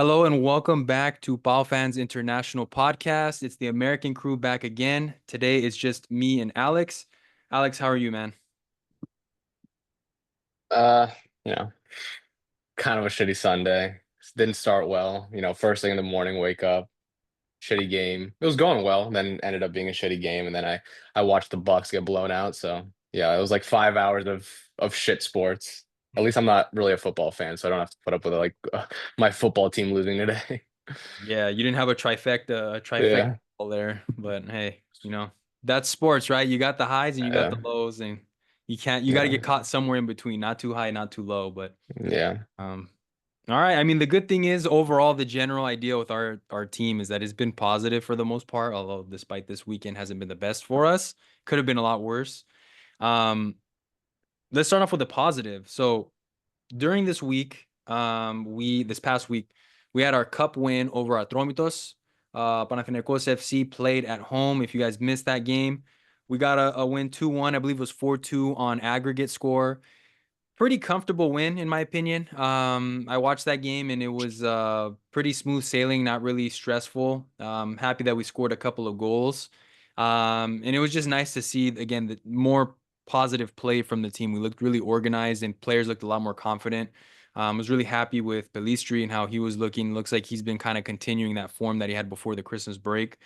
Hello and welcome back to PAO Fans International podcast. It's the American crew back again. Today it's just me and Alex. Alex, how are you, man? Uh, you know, kind of a shitty Sunday. Didn't start well. First thing in the morning, wake up, shitty game. It was going well, then ended up being a shitty game, and then I watched the Bucks get blown out. So yeah, it was like 5 hours of shit sports. At least I'm not really a football fan, so I don't have to put up with my football team losing today. Yeah, you didn't have a trifecta Yeah, there, but hey, that's sports, right? You got the highs and you got the yeah, lows, and you got to get yeah, caught somewhere in between, not too high, not too low. But yeah. um, all right. I mean, the good thing is overall, the general idea with our team is that it's been positive for the most part. Although despite this weekend hasn't been the best for us, could have been a lot worse. Um, let's start off with the positive. So during this week, we this past week, we had our cup win over Atromitos. Panathinaikos FC played at home. If you guys missed that game, we got a win 2-1. I believe it was 4-2 on aggregate score. Pretty comfortable win, in my opinion. I watched that game and it was pretty smooth sailing, not really stressful. Happy that we scored a couple of goals. And it was just nice to see, again, the more positive play from the team. We looked really organized and players looked a lot more confident. Was really happy with Pelistri and how he was looking. Looks like he's been kind of continuing that form that he had before the Christmas break.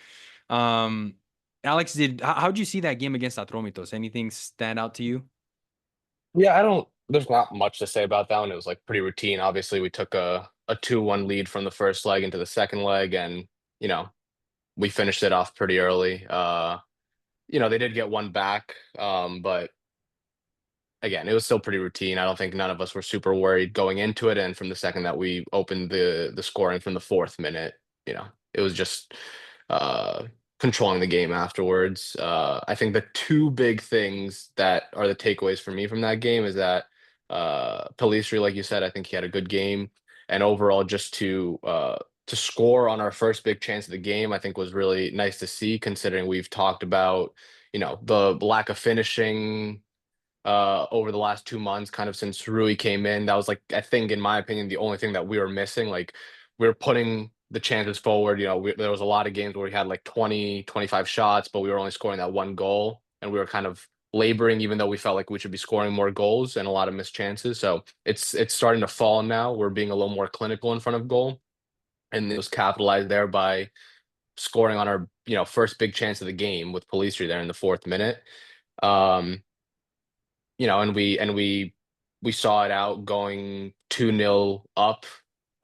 Um, Alex, how'd you see that game against Atromitos? Anything stand out to you? Yeah, I don't. There's not much to say about that one. It was like pretty routine. Obviously, we took a 2-1 lead from the first leg into the second leg, and you know we finished it off pretty early. They did get one back, but again, it was still pretty routine. I don't think none of us were super worried going into it, and from the second that we opened the scoring from the fourth minute, it was just uh, controlling the game afterwards. I think the two big things that are the takeaways for me from that game is that Pelistri, like you said, I think he had a good game, and overall, just to score on our first big chance of the game, I think was really nice to see, considering we've talked about the lack of finishing over the last 2 months, kind of since Rui came in. That was like, I think, in my opinion, the only thing that we were missing. Like, we were putting the chances forward. There was a lot of games where we had like 20, 25 shots, but we were only scoring that one goal. And we were kind of laboring, even though we felt like we should be scoring more goals and a lot of missed chances. So it's starting to fall now. We're being a little more clinical in front of goal. And it was capitalized there by scoring on our, first big chance of the game with Pellistri there in the fourth minute. Um, and we saw it out going 2-0 up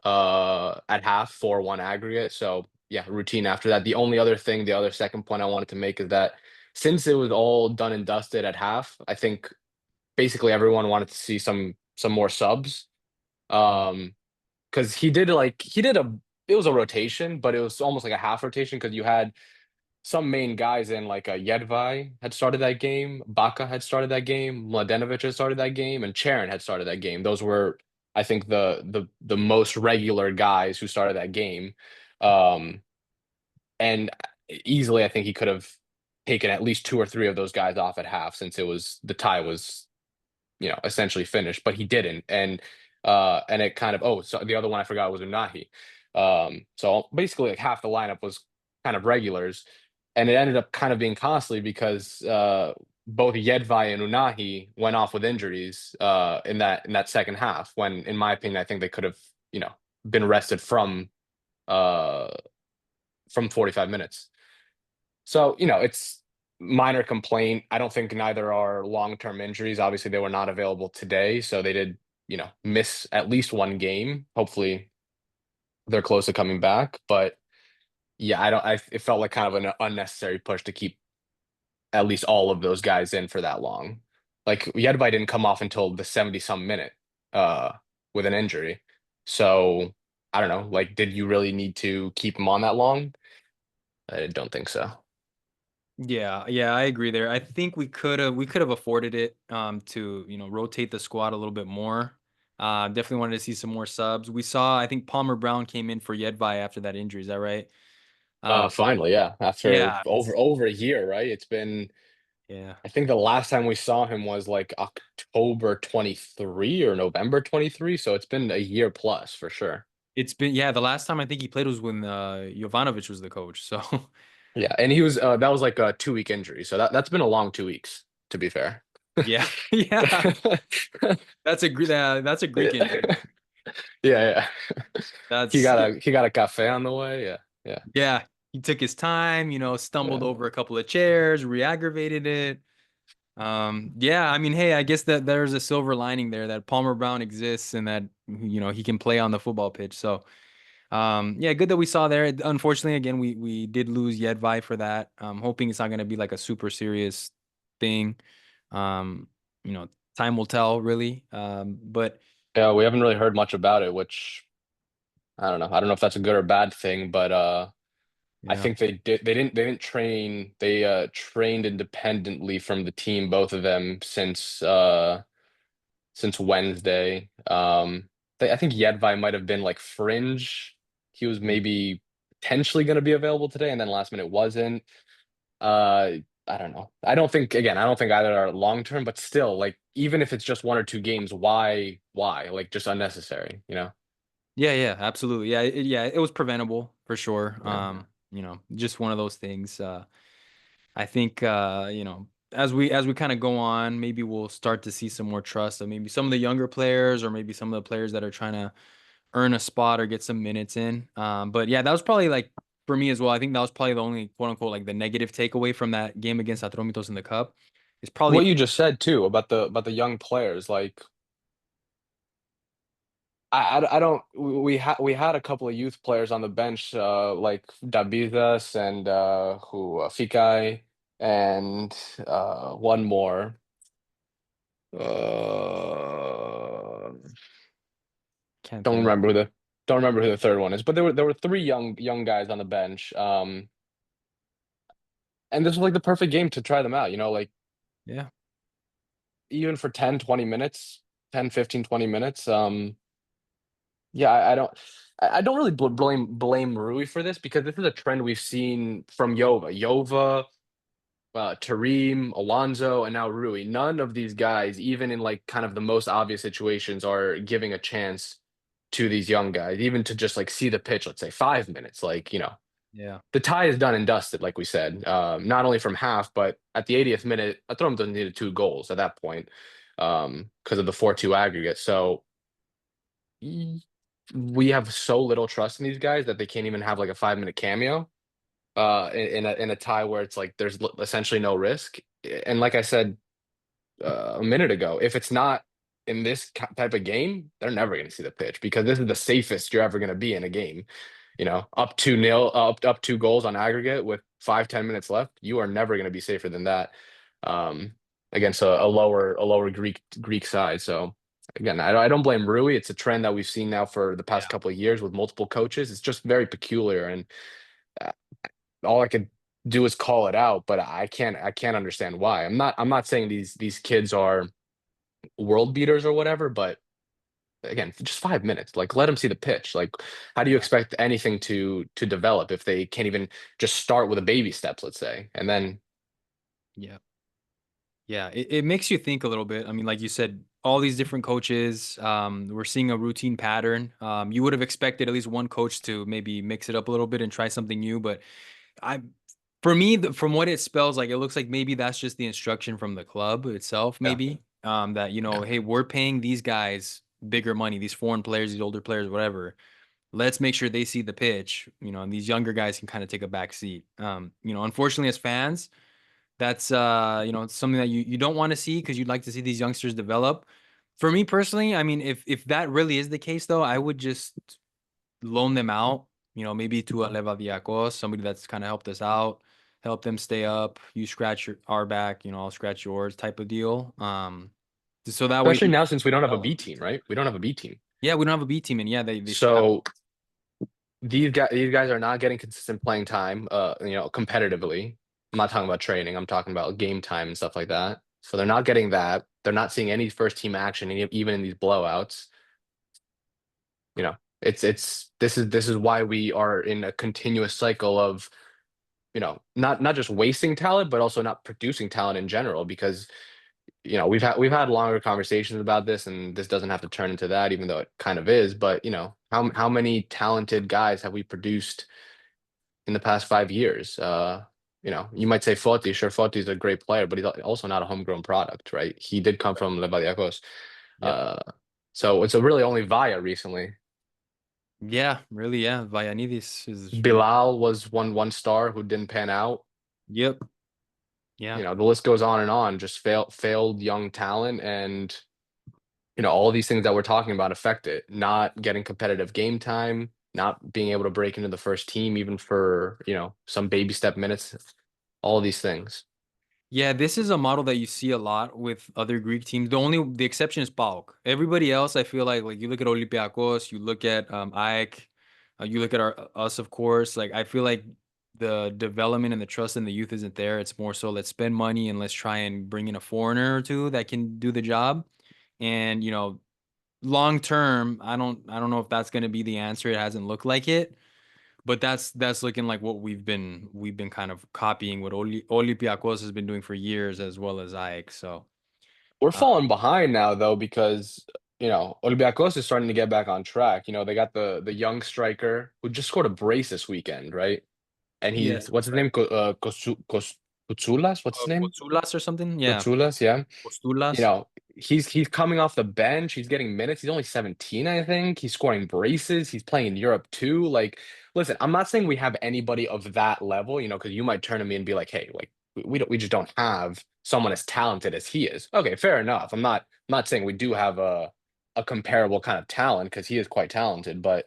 at half, 4-1 aggregate. So yeah, routine after that. The other second point I wanted to make is that since it was all done and dusted at half, I think basically everyone wanted to see some more subs. Um, because he did it was a rotation, but it was almost like a half rotation because you had some main guys in like Jedvaj had started that game, Baca had started that game, Mladenovic had started that game, and Charon had started that game. Those were, I think, the most regular guys who started that game. Um, and easily, I think he could have taken at least two or three of those guys off at half since the tie was, essentially finished, but he didn't. And it kind of, oh, so the other one I forgot was Unahi. So basically like half the lineup was kind of regulars, and it ended up kind of being costly because both Jedvaj and Unahi went off with injuries in that second half, when in my opinion I think they could have, been rested uh from 45 minutes. So, it's minor complaint. I don't think neither are long-term injuries. Obviously, they were not available today, so they did, miss at least one game. Hopefully, they're close to coming back. But yeah, I don't. It felt like kind of an unnecessary push to keep at least all of those guys in for that long. Like Yedvay didn't come off until the 70 some minute uh with an injury. So I don't know. Like, did you really need to keep him on that long? I don't think so. Yeah, yeah, I agree there. I think we could have afforded it to, rotate the squad a little bit more. Definitely wanted to see some more subs. We saw I think Palmer Brown came in for Yedvay after that injury, is that right? Um Finally, yeah. After yeah, over a year, right? It's been, yeah. I think the last time we saw him was like October 23 or November 23. So it's been a year plus for sure. It's been, yeah, the last time I think he played was when Jovanovic was the coach. So Yeah, and he was that was like a 2 week injury, so that's been a long 2 weeks, to be fair. yeah, yeah, that's a Greek Yeah, injury. yeah. That's He got a cafe on the way. Yeah, yeah. yeah. He took his time, stumbled Yeah. over a couple of chairs, re-aggravated it. Yeah, I mean, hey, I guess that there's a silver lining there that Palmer Brown exists and that he can play on the football pitch. So, yeah, good that we saw there. Unfortunately, again, we did lose Yedvai for that. Hoping it's not going to be like a super serious thing. Um, you know, time will tell, really. But Yeah, we haven't really heard much about it, which I don't know. I don't know if that's a good or bad thing, but I yeah, think they didn't train. They trained independently from the team, both of them, since Wednesday. I think Yedvai might have been like fringe. He was yeah, maybe potentially going to be available today, and then last minute wasn't. Uh, I don't know. I don't think either are long term, but still, like even if it's just 1 or 2 games, why? Like just unnecessary, you know? yeah, absolutely. Yeah, yeah, it was preventable for sure. Yeah. Just one of those things. I think as we kind of go on, maybe we'll start to see some more trust of maybe some of the younger players or maybe some of the players that are trying to earn a spot or get some minutes in. But yeah, that was probably like for me as well. I think that was probably the only quote unquote like the negative takeaway from that game against Atromitos in the Cup. Is probably What you just said too about the young players, like I don't we had a couple of youth players on the bench like Dabizas and who Fikai and one more uh can't don't think. remember who the don't remember who the third one is, but there were three young guys on the bench, and this was like the perfect game to try them out, you know, like Yeah, even for 10 20 minutes, 10 15 20 minutes. Yeah, I don't really blame Rui for this because this is a trend we've seen from Jova, Tareem, Alonso, and now Rui. None of these guys, even in like kind of the most obvious situations, are giving a chance to these young guys, even to just like see the pitch, let's say 5 minutes. Like, you know, yeah, the tie is done and dusted, like we said. Not only from half, but at the 80th minute, Atromitos needed 2 goals at that point, because of the 4-2 aggregate. So we have so little trust in these guys that they can't even have like a 5 minute cameo in a tie where it's like there's essentially no risk. And like I said a minute ago, if it's not in this type of game, they're never going to see the pitch because this is the safest you're ever going to be in a game. You know, up 2-0, up 2 goals on aggregate with 5 10 minutes left, you are never going to be safer than that um, against a lower Greek side. So again, I don't blame Rui. It's a trend that we've seen now for the past yeah, couple of years with multiple coaches. It's just very peculiar, and uh, all I could do is call it out. But I can't understand why. I'm not saying these kids are world beaters or whatever, but again, just 5 minutes. Like let them see the pitch. Like how do you yeah, expect anything to develop if they can't even just start with a baby steps, let's say, and then yeah. Yeah, it makes you think a little bit. I mean, like you said, all these different coaches, we're seeing a routine pattern. You would have expected at least one coach to maybe mix it up a little bit and try something new, but I, for me, from what it spells like, it looks like maybe that's just the instruction from the club itself, yeah, maybe. That yeah. hey, we're paying these guys bigger money, these foreign players, these older players, whatever. Let's make sure they see the pitch, and these younger guys can kind of take a back seat. Unfortunately, as fans, that's something that you don't want to see because you'd like to see these youngsters develop. For me personally, I mean, if that really is the case, though, I would just loan them out. Maybe to a Levadiakos, somebody that's kind of helped us out, help them stay up. You scratch our back, I'll scratch yours, type of deal. So that way, Especially now since we don't have a B develop. team, right? We don't have a B team. Yeah, we don't have a B team, and yeah, they should have. So these guys are not getting consistent playing time, you know, competitively. I'm not talking about training. I'm talking about game time and stuff like that. So they're not getting that. They're not seeing any first team action, even in these blowouts. You know, this is why we are in a continuous cycle of, you know, not just wasting talent, but also not producing talent in general. Because we've had longer conversations about this, and this doesn't have to turn into that, even though it kind of is. But how many talented guys have we produced in the past 5 years? You might say Foti. Sure, Foti's a great player, but he's also not a homegrown product, right? He did come from Levadiakos. Yep. Uh, so it's a really only Vaya recently. Yeah, really, yeah. Vayanidis is really. Bilal was one star who didn't pan out. Yep. Yeah. The list goes on and on. Just failed young talent, and all these things that we're talking about affect it. Not getting competitive game time, not being able to break into the first team, even for some baby step minutes. All these things. Yeah, this is a model that you see a lot with other Greek teams. The exception is PAOK. Everybody else, I feel like you look at Olympiacos, you look at AEK, you look at us, of course. Like I feel like the development and the trust in the youth isn't there. It's more so let's spend money and let's try and bring in a foreigner or two that can do the job. And long term, I don't know if that's going to be the answer. It hasn't looked like it. But that's looking like what we've been kind of copying what Olympiacos has been doing for years as well as AEK. So We're uh, falling behind now though because Olympiacos is starting to get back on track. They got the young striker who just scored a brace this weekend, right? And yes, he's what's his name? Koutsulas? What's his name? Kostulas or something. Yeah, Koutsulas, yeah. you Kostulas. know, he's coming off the bench. He's getting minutes. He's only 17, I think. He's scoring braces. He's playing in Europe too. Like, listen, I'm not saying we have anybody of that level, because you might turn to me and be like, hey, like we just don't have someone as talented as he is. Okay, fair enough. I'm not saying we do have a comparable kind of talent because he is quite talented, but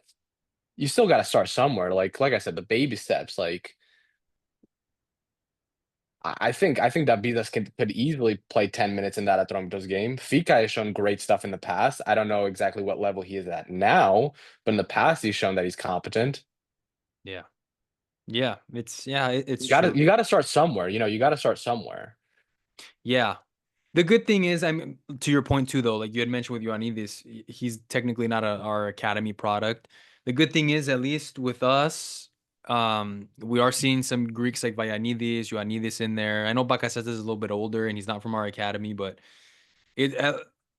you still got to start somewhere. Like I said, the baby steps. Like I think that Bidas could easily play 10 minutes in that Atromitos game. Fika has shown great stuff in the past. I don't know exactly what level he is at now, but in the past he's shown that he's competent. Yeah, yeah. It's You true. gotta you gotta start somewhere. You gotta start somewhere. Yeah. The good thing is, to your point too, though, like you had mentioned with Ioannidis, he's technically not our academy product. The good thing is, at least with us, we are seeing some Greeks like Vayanidis, Ioannidis in there. I know Bakasetas is a little bit older and he's not from our academy, but it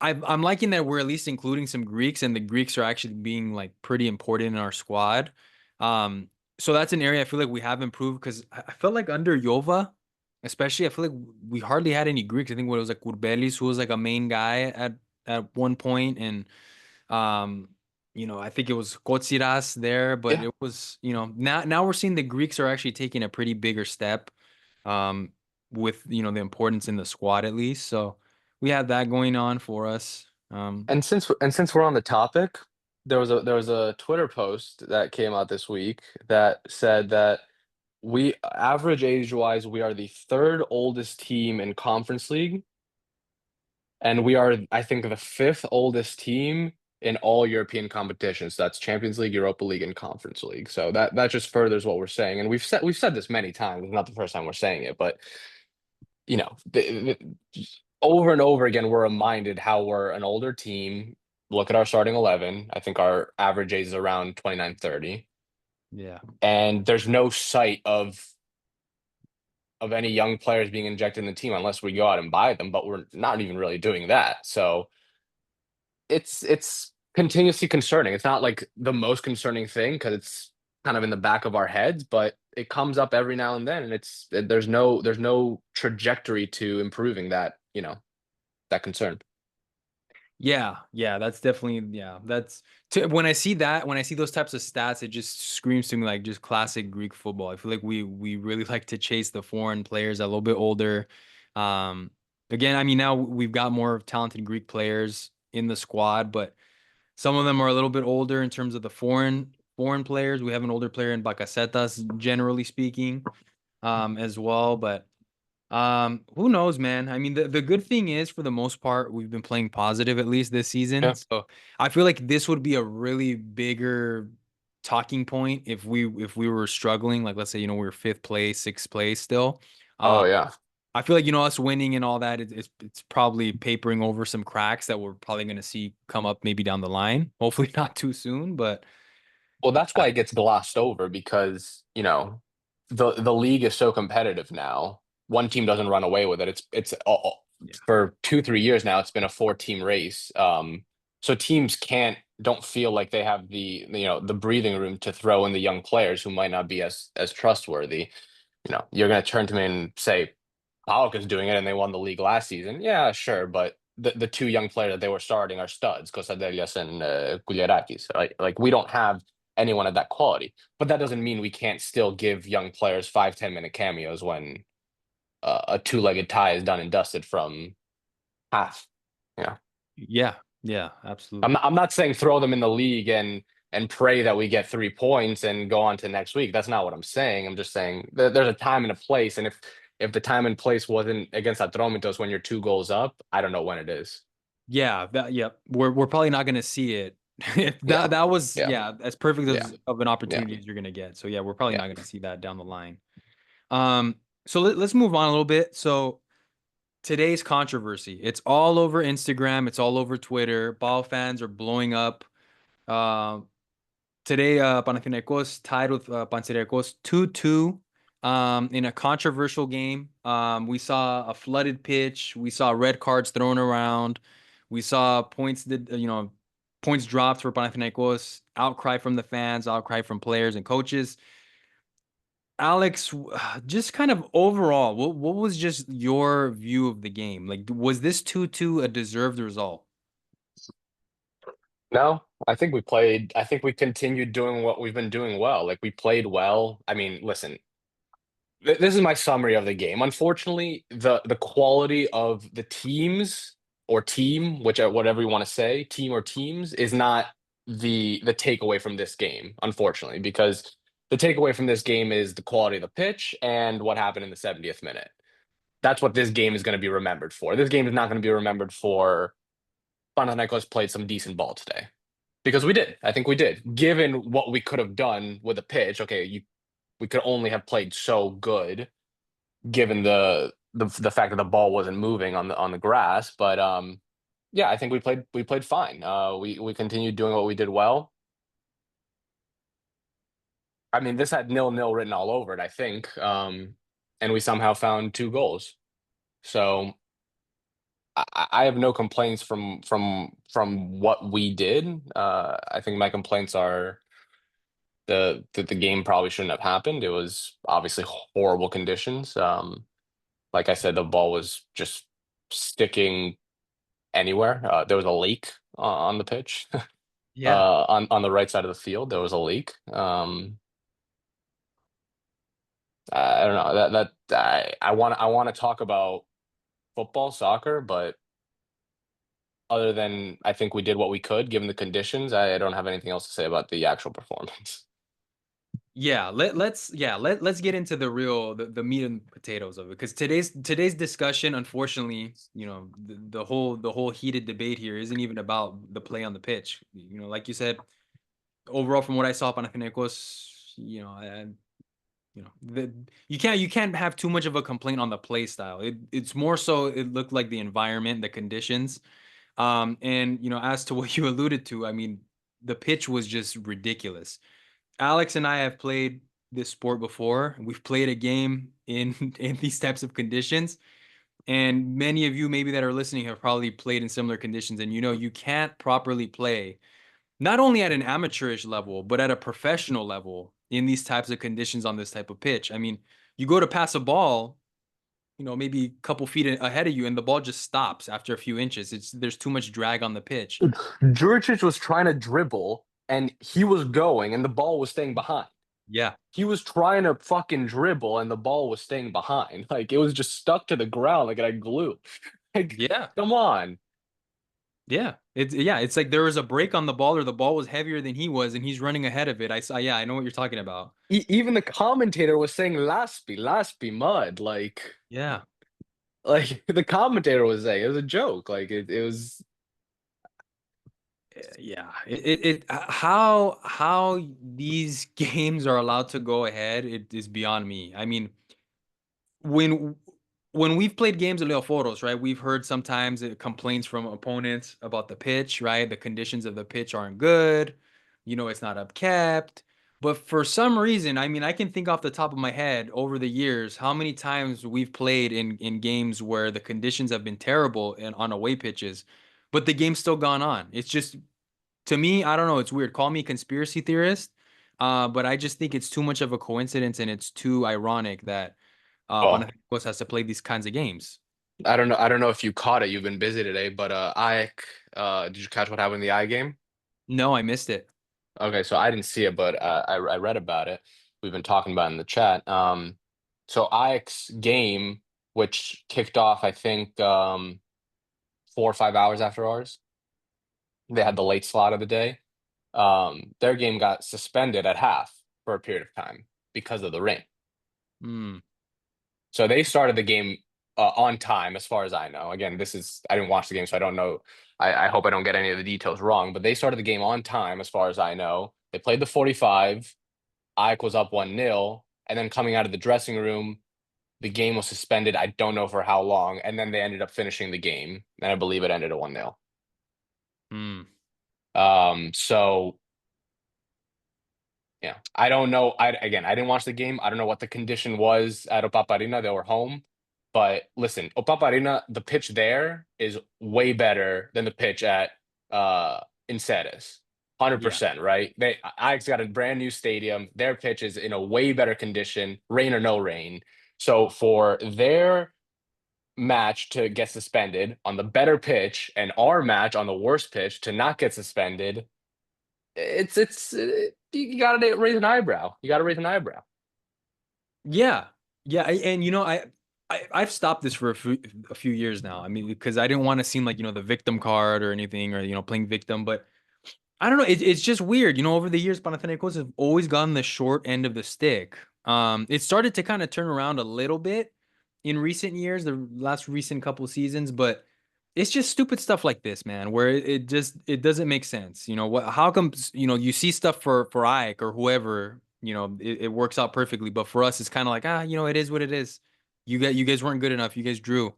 I'm liking that we're at least including some Greeks, and the Greeks are actually being like pretty important in our squad. Um, so that's an area I feel like we have improved because I felt like under Jova, especially, I feel like we hardly had any Greeks. I think what it was like Urbelis, who was like a main guy at one point, and um, I think it was Kotsiras there, but Yeah. it was now we're seeing the Greeks are actually taking a pretty bigger step, um, with the importance in the squad at least. So we have that going on for us. And since we're on the topic, there was a Twitter post that came out this week that said that we average age wise, we are the third oldest team in Conference League. And we are, I think, the fifth oldest team in all European competitions. So that's Champions League, Europa League, and Conference League. So that just furthers what we're saying. And we've said this many times. It's not the first time we're saying it, but over and over again, we're reminded how we're an older team. Look at our starting 11. I think our average age is around 29, 30. Yeah. And there's no sight of any young players being injected in the team unless we go out and buy them, but we're not even really doing that. So it's continuously concerning. It's not like the most concerning thing because it's kind of in the back of our heads, but it comes up every now and then, and there's no trajectory to improving that concern. Yeah, yeah, that's definitely, yeah. When I see that, when I see those types of stats, it just screams to me like just classic Greek football. I feel like we really like to chase the foreign players a little bit older. Um, Again, I mean now we've got more talented Greek players in the squad, but some of them are a little bit older in terms of the foreign players. We have an older player in Bakasetas, generally speaking, as well, but. Who knows, man? I mean, the good thing is, for the most part, we've been playing positive at least this season. Yeah. So I feel like this would be a really bigger talking point if we were struggling. Like, let's say, we were fifth place, sixth place still. Uh, Oh yeah. I feel like, us winning and all that, it's probably papering over some cracks that we're probably going to see come up maybe down the line. Hopefully not too soon, but Well, that's why it gets glossed over because, the league is so competitive now. One team doesn't run away with it. It's Yeah. for 2, 3 years now, it's been a 4 team race. So teams don't feel like they have the breathing room to throw in the young players who might not be as trustworthy. You're going to turn to me and say, PAOK is doing it and they won the league last season. Yeah, sure, but the two young players that they were starting are studs, Kostadelias and Kouliarakis. Like we don't have anyone of that quality, but that doesn't mean we can't still give young players 5, 10 minute cameos when a two-legged tie is done and dusted from half. Yeah, Yeah. Yeah. I'm Absolutely. not, I'm not saying throw them in the league and pray that we get 3 points and go on to next week. That's not what I'm saying. I'm just saying there's a time and a place, and if the time and place wasn't against Atromitos when you're 2 goals up, I don't know when it is. Yeah. Yeah. We're probably not going to see it. If Yeah, that was, yeah, yeah, as perfect yeah, as of an yeah, opportunity as you're going to get. So yeah, we're probably yeah. not going to see that down the line. Um, so let's move on a little bit. So today's controversy, it's all over Instagram, it's all over Twitter. Ball fans are blowing up. Uh, Today, Panathinaikos tied with Panserraikos 2-2 in a controversial game. We saw a flooded pitch. We saw red cards thrown around. We saw points dropped for Panathinaikos. Outcry from the fans, outcry from players and coaches. Alex, just kind of overall, what was just your view of the game? Like, was this 2-2 a deserved result? No, I think we continued doing what we've been doing well. Like we played well. I mean, listen, this is my summary of the game. Unfortunately, the quality of the teams or team, whatever you want to say, team or teams, is not the takeaway from this game, unfortunately, because the takeaway from this game is the quality of the pitch and what happened in the 70th minute. That's what this game is going to be remembered for. This game is not going to be remembered for Panathinaikos played some decent ball today. Because we did. I think we did. Given what we could have done with a pitch, okay, we could only have played so good given the fact that the ball wasn't moving on the grass. But yeah, I think we played fine. We continued doing what we did well. I mean, this had 0-0 written all over it, I think. And we somehow found 2 goals. So I have no complaints from what we did. I think my complaints are the game probably shouldn't have happened. It was obviously horrible conditions. Like I said, the ball was just sticking anywhere. There was a leak on the pitch. Yeah. On the right side of the field, there was a leak. I don't know I want to talk about football, soccer, but other than I think we did what we could given the conditions, I don't have anything else to say about the actual performance. Yeah, let's get into the meat and potatoes of it because today's discussion, unfortunately, the whole heated debate here isn't even about the play on the pitch. Like you said, overall from what I saw, Panathinaikos, you can't have too much of a complaint on the play style. It's more so it looked like the environment, the conditions. And as to what you alluded to, I mean, the pitch was just ridiculous. Alex and I have played this sport before. We've played a game in in these types of conditions, and many of you maybe that are listening have probably played in similar conditions, and you can't properly play not only at an amateurish level, but at a professional level in these types of conditions on this type of pitch. I mean, you go to pass a ball, maybe a couple feet ahead of you, and the ball just stops after a few inches. There's too much drag on the pitch. Juricic was trying to dribble and he was going and the ball was staying behind. Yeah. He was trying to fucking dribble and the ball was staying behind. Like it was just stuck to the ground like it had glue. Like, Yeah. come on. It's like there was a break on the ball or the ball was heavier than he was and he's running ahead of it. I saw, yeah, I know what you're talking about. Even the commentator was saying Laspi, mud. Yeah. Like the commentator was saying it was a joke. Like it was. Yeah. How these games are allowed to go ahead, it is beyond me. I mean, when when we've played games at Leoforos, right, we've heard sometimes complaints from opponents about the pitch, right? The conditions of the pitch aren't good. It's not upkept. But for some reason, I mean, I can think off the top of my head over the years how many times we've played in games where the conditions have been terrible and on away pitches, but the game's still gone on. It's just to me, I don't know, it's weird. Call me conspiracy theorist, but I just think it's too much of a coincidence and it's too ironic that Well, Panathinaikos has to play these kinds of games. I don't know if you caught it. You've been busy today, but did you catch what happened in the I game? No, I missed it. Okay, so I didn't see it, but I read about it. We've been talking about it in the chat. So Ajax game, which kicked off, I think, 4 or 5 hours after ours. They had the late slot of the day. Their game got suspended at half for a period of time because of the rain. Hmm. So they started the game on time, as far as I know. Again, I didn't watch the game, so I don't know. I hope I don't get any of the details wrong, but they started the game on time, as far as I know. They played the 45. Ike was up 1-0, and then coming out of the dressing room, the game was suspended. I don't know for how long, and then they ended up finishing the game, and I believe it ended at 1-0. Hmm. So yeah, I don't know. I didn't watch the game. I don't know what the condition was at Opaparina. They were home. But listen, Opaparina, the pitch there is way better than the pitch at Inceres. Yeah. 100%, right? Ajax got a brand new stadium. Their pitch is in a way better condition, rain or no rain. So for their match to get suspended on the better pitch and our match on the worst pitch to not get suspended, you gotta raise an eyebrow. You gotta raise an eyebrow. Yeah. Yeah. And you know, I've stopped this for a few years now. I mean, because I didn't want to seem like, the victim card or anything or, playing victim, but I don't know. It's just weird. Over the years, Panathinaikos have always gotten the short end of the stick. It started to kind of turn around a little bit in recent years, the last recent couple seasons, but it's just stupid stuff like this, man, where it doesn't make sense. How come, you see stuff for Ike or whoever, it works out perfectly, but for us, it's kind of like, it is what it is. You guys weren't good enough. You guys drew.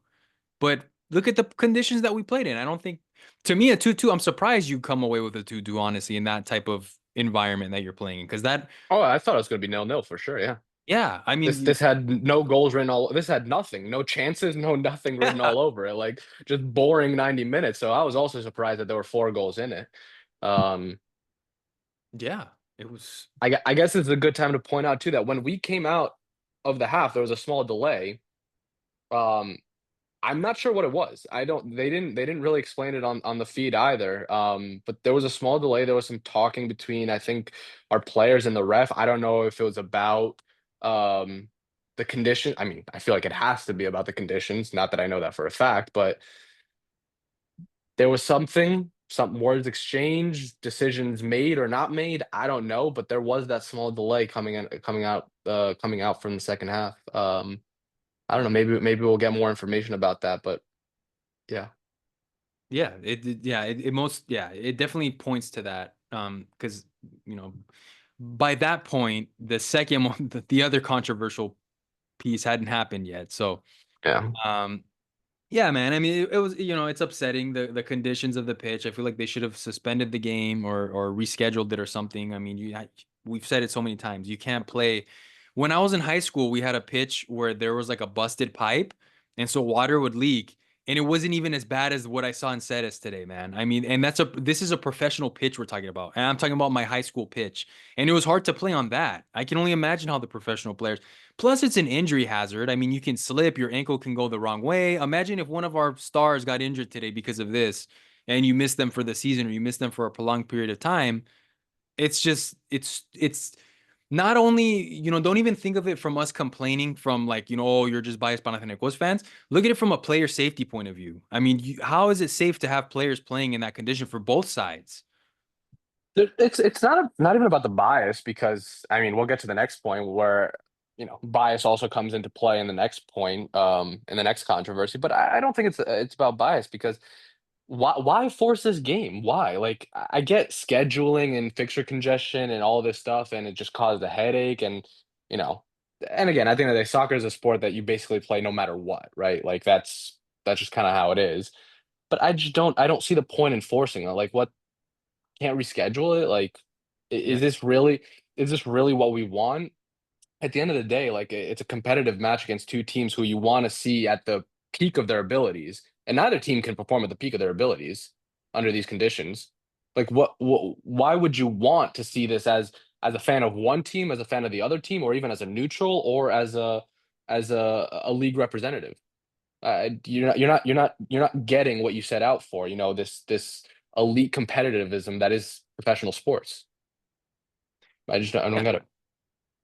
But look at the conditions that we played in. I don't think, to me, a 2-2, I'm surprised you come away with a 2-2, honestly, in that type of environment that you're playing in. Because that, Oh, I thought it was gonna be 0-0 for sure. Yeah. yeah, I This mean, this had no goals written all. This had nothing, no chances, no nothing written yeah, all over it. Like just boring 90 minutes. So I was also surprised that there were 4 goals in it. Um, yeah, it was, I guess it's a good time to point out too that when we came out of the half, there was a small delay. Um, I'm not sure what it was. I don't they didn't really explain it on the feed either. But there was a small delay. There was some talking between I think our players and the ref. I don't know if it was about um the condition. I mean, I feel like it has to be about the conditions, not that I know that for a fact, but there was some words exchanged, decisions made or not made. I don't know, but there was that small delay coming out from the second half. I don't know, maybe we'll get more information about that, but yeah. yeah, yeah, it definitely points to that. Because, you know, by that point, the second one, the other controversial piece hadn't happened yet. So, Yeah. um, yeah, man. I mean, it was, it's upsetting the conditions of the pitch. I feel like they should have suspended the game or rescheduled it or something. I mean, we've said it so many times. You can't play. When I was in high school, we had a pitch where there was like a busted pipe, and so water would leak. And it wasn't even as bad as what I saw in Cetis today, man. I mean, and this is a professional pitch we're talking about. And I'm talking about my high school pitch. And it was hard to play on that. I can only imagine how the professional players. Plus, it's an injury hazard. I mean, you can slip, your ankle can go the wrong way. Imagine if one of our stars got injured today because of this, and you miss them for the season or you miss them for a prolonged period of time. It's just, it's not only, don't even think of it from us complaining from like, oh, you're just biased Panathinaikos fans. Look at it from a player safety point of view. I mean, how is it safe to have players playing in that condition for both sides? It's not even about the bias because I mean we'll get to the next point where bias also comes into play in the next point in the next controversy, but I don't think it's about bias because why force this game? Why? Like I get scheduling and fixture congestion and all this stuff and it just caused a headache and you know and again I think that soccer is a sport that you basically play no matter what, right? Like that's just kind of how it is. But I don't see the point in forcing it. Like what can't reschedule it? Like, Yeah. is this really? is this really what we want? At the end of the day, like it's a competitive match against two teams who you want to see at the peak of their abilities, and neither team can perform at the peak of their abilities under these conditions. Like, why would you want to see this as a fan of one team, as a fan of the other team, or even as a neutral, or as a league representative? You're not getting what you set out for. This elite competitivism that is professional sports. I don't Yeah. get it.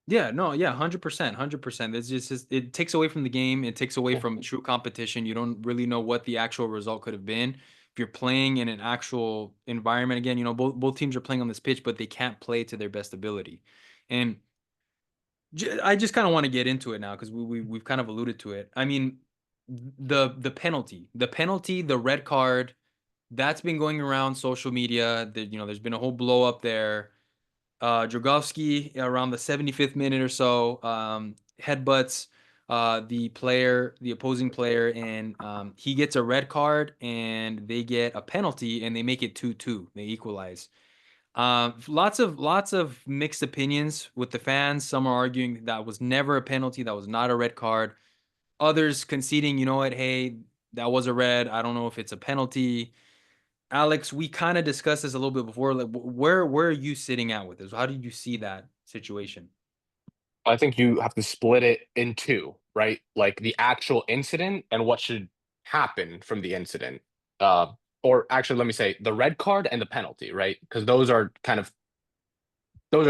Yeah, no, yeah, 100%, 100%. It's just it takes away from the game. It takes away Yeah. from true competition. You don't really know what the actual result could have been. If you're playing in an actual environment again, both teams are playing on this pitch, but they can't play to their best ability. And I just kind of want to get into it now because we've kind of alluded to it. I mean, the penalty, the red card, that's been going around social media. There's been a whole blow up there. Dragowski around the 75th minute or so, headbutts the opposing player, and he gets a red card, and they get a penalty, and they make it 2-2. They equalize. Lots of mixed opinions with the fans. Some are arguing that was never a penalty, that was not a red card. Others conceding, you know what, hey, that was a red. I don't know if it's a penalty. Alex, we kind of discussed this a little bit before. Like, where are you sitting at with this? How did you see that situation? I think you have to split it in two, right? Like the actual incident and what should happen from the incident. Uh, or actually, let me say the red card and the penalty, right? Because those are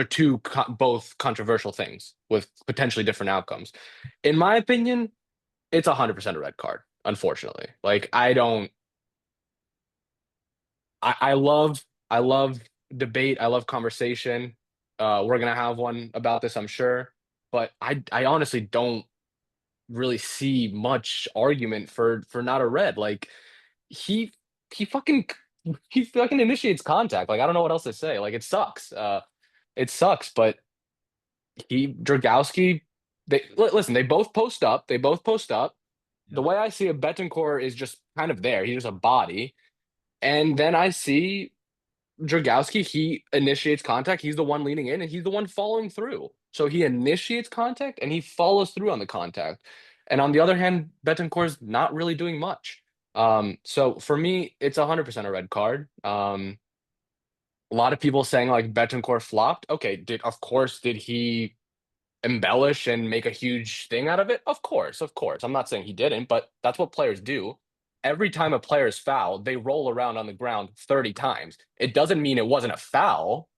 two both controversial things with potentially different outcomes. In my opinion, it's 100% a red card, unfortunately. Like I don't I love debate. I love conversation. We're gonna have one about this, I'm sure. But I honestly don't really see much argument for not a red. Like he he fucking he fucking initiates contact. Like I don't know what else to say. Like it sucks. It sucks, but he Dragowski, listen, they both post up. They both post up. The Yep. way I see it, Betancourt is just kind of there. He's just a body. And then I see Dragowski, he initiates contact. He's the one leaning in and he's the one following through. So he initiates contact and he follows through on the contact. And on the other hand, Betancourt's not really doing much. So for me, it's 100% a red card. A lot of people saying like Betancourt flopped. Okay, of course did he embellish and make a huge thing out of it? Of course, of course. I'm not saying he didn't, but that's what players do. Every time a player is fouled, they roll around on the ground 30 times. It doesn't mean it wasn't a foul.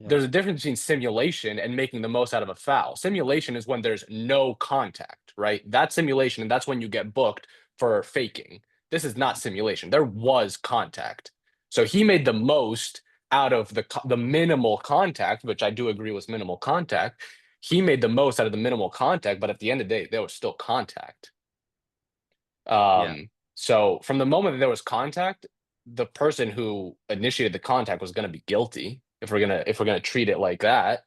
Yeah. There's a difference between simulation and making the most out of a foul. Simulation is when there's no contact, right? That's simulation, and that's when you get booked for faking. This is not simulation. There was contact. So he made the most out of the minimal contact, which I do agree was minimal contact. He made the most out of the minimal contact, but at the end of the day, there was still contact. Yeah. So from the moment that there was contact, the person who initiated the contact was going to be guilty if we're gonna treat it like that,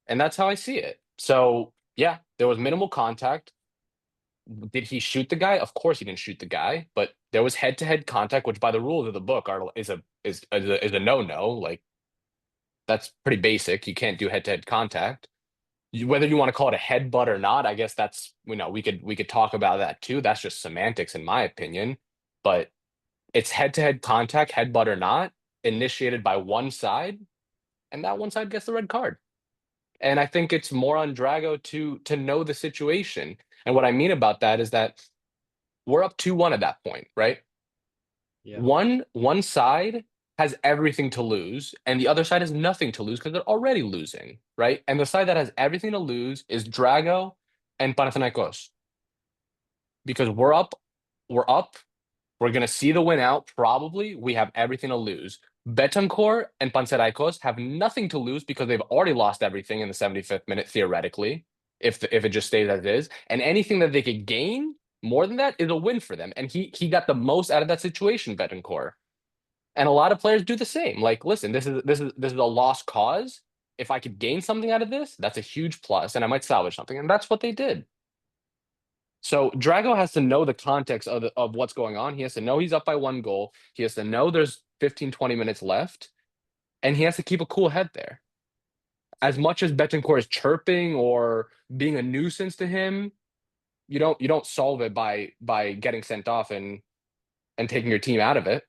and that's how I see it. So yeah, there was minimal contact. Did he shoot the guy? Of course he didn't shoot the guy, but there was head-to-head contact, which by the rules of the book are is a no-no. Like that's pretty basic. You can't do head-to-head contact. Whether you want to call it a headbutt or not, I guess that's we could talk about that too. That's just semantics in my opinion. But it's head-to-head contact, headbutt or not, initiated by one side, and that one side gets the red card. And I think it's more on Drago to know the situation. And what I mean about that is that we're up 2-1 at that point, right? Yeah. One side has everything to lose, and the other side has nothing to lose because they're already losing, right? And the side that has everything to lose is Drago and Panathinaikos. Because we're up, we're gonna see the win out, probably. We have everything to lose. Betancourt and Panserraikos have nothing to lose because they've already lost everything in the 75th minute, theoretically, if it just stays as is. And anything that they could gain more than that is a win for them. And he got the most out of that situation, Betancourt. And a lot of players do the same. Like, listen, this is a lost cause. If I could gain something out of this, that's a huge plus, and I might salvage something. And that's what they did. So Drago has to know the context of what's going on. He has to know he's up by one goal. He has to know there's 15, 20 minutes left, and he has to keep a cool head there. as much as Betancourt is chirping or being a nuisance to him, you don't solve it by getting sent off and taking your team out of it.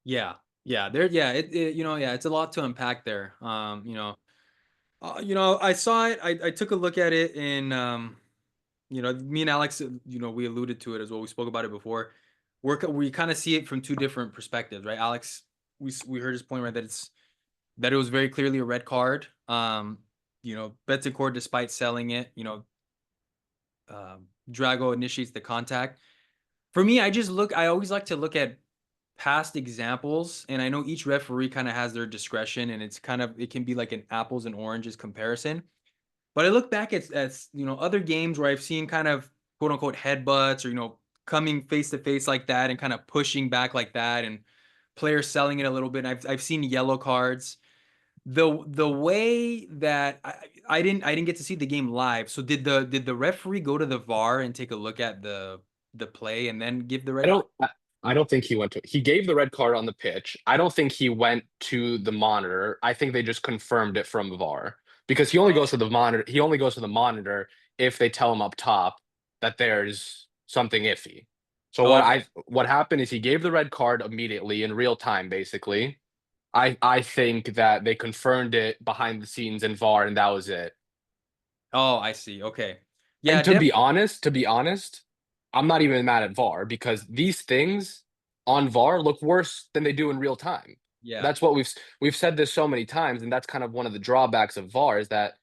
Yeah, yeah, there, yeah, yeah, it's a lot to unpack there. I saw it. I took a look at it, and me and Alex, we alluded to it as well. We spoke about it before. We kind of see it from two different perspectives, right? Alex, we heard his point, right, that it was very clearly a red card. Betancourt, despite selling it, Drago initiates the contact. For me, I always like to look at past examples, and I know each referee kind of has their discretion, and it can be like an apples and oranges comparison. But I look back at other games where I've seen kind of quote unquote headbutts or coming face to face like that and kind of pushing back like that, and players selling it a little bit. I've seen yellow cards. The way that I didn't get to see the game live. So did the referee go to the VAR and take a look at the play and then give the I red card? don't I don't think he went to he gave the red card on the pitch. I don't think he went to the monitor. I think they just confirmed it from VAR because he only goes to the monitor if they tell him up top that there's something iffy. So Oh, okay. what happened is he gave the red card immediately in real time, basically. I think that they confirmed it behind the scenes in VAR and that was it. Oh, I see. Okay. Yeah, And definitely. to be honest, I'm not even mad at VAR because these things on VAR look worse than they do in real time. Yeah. That's what we've said this so many times, and that's kind of one of the drawbacks of VAR is that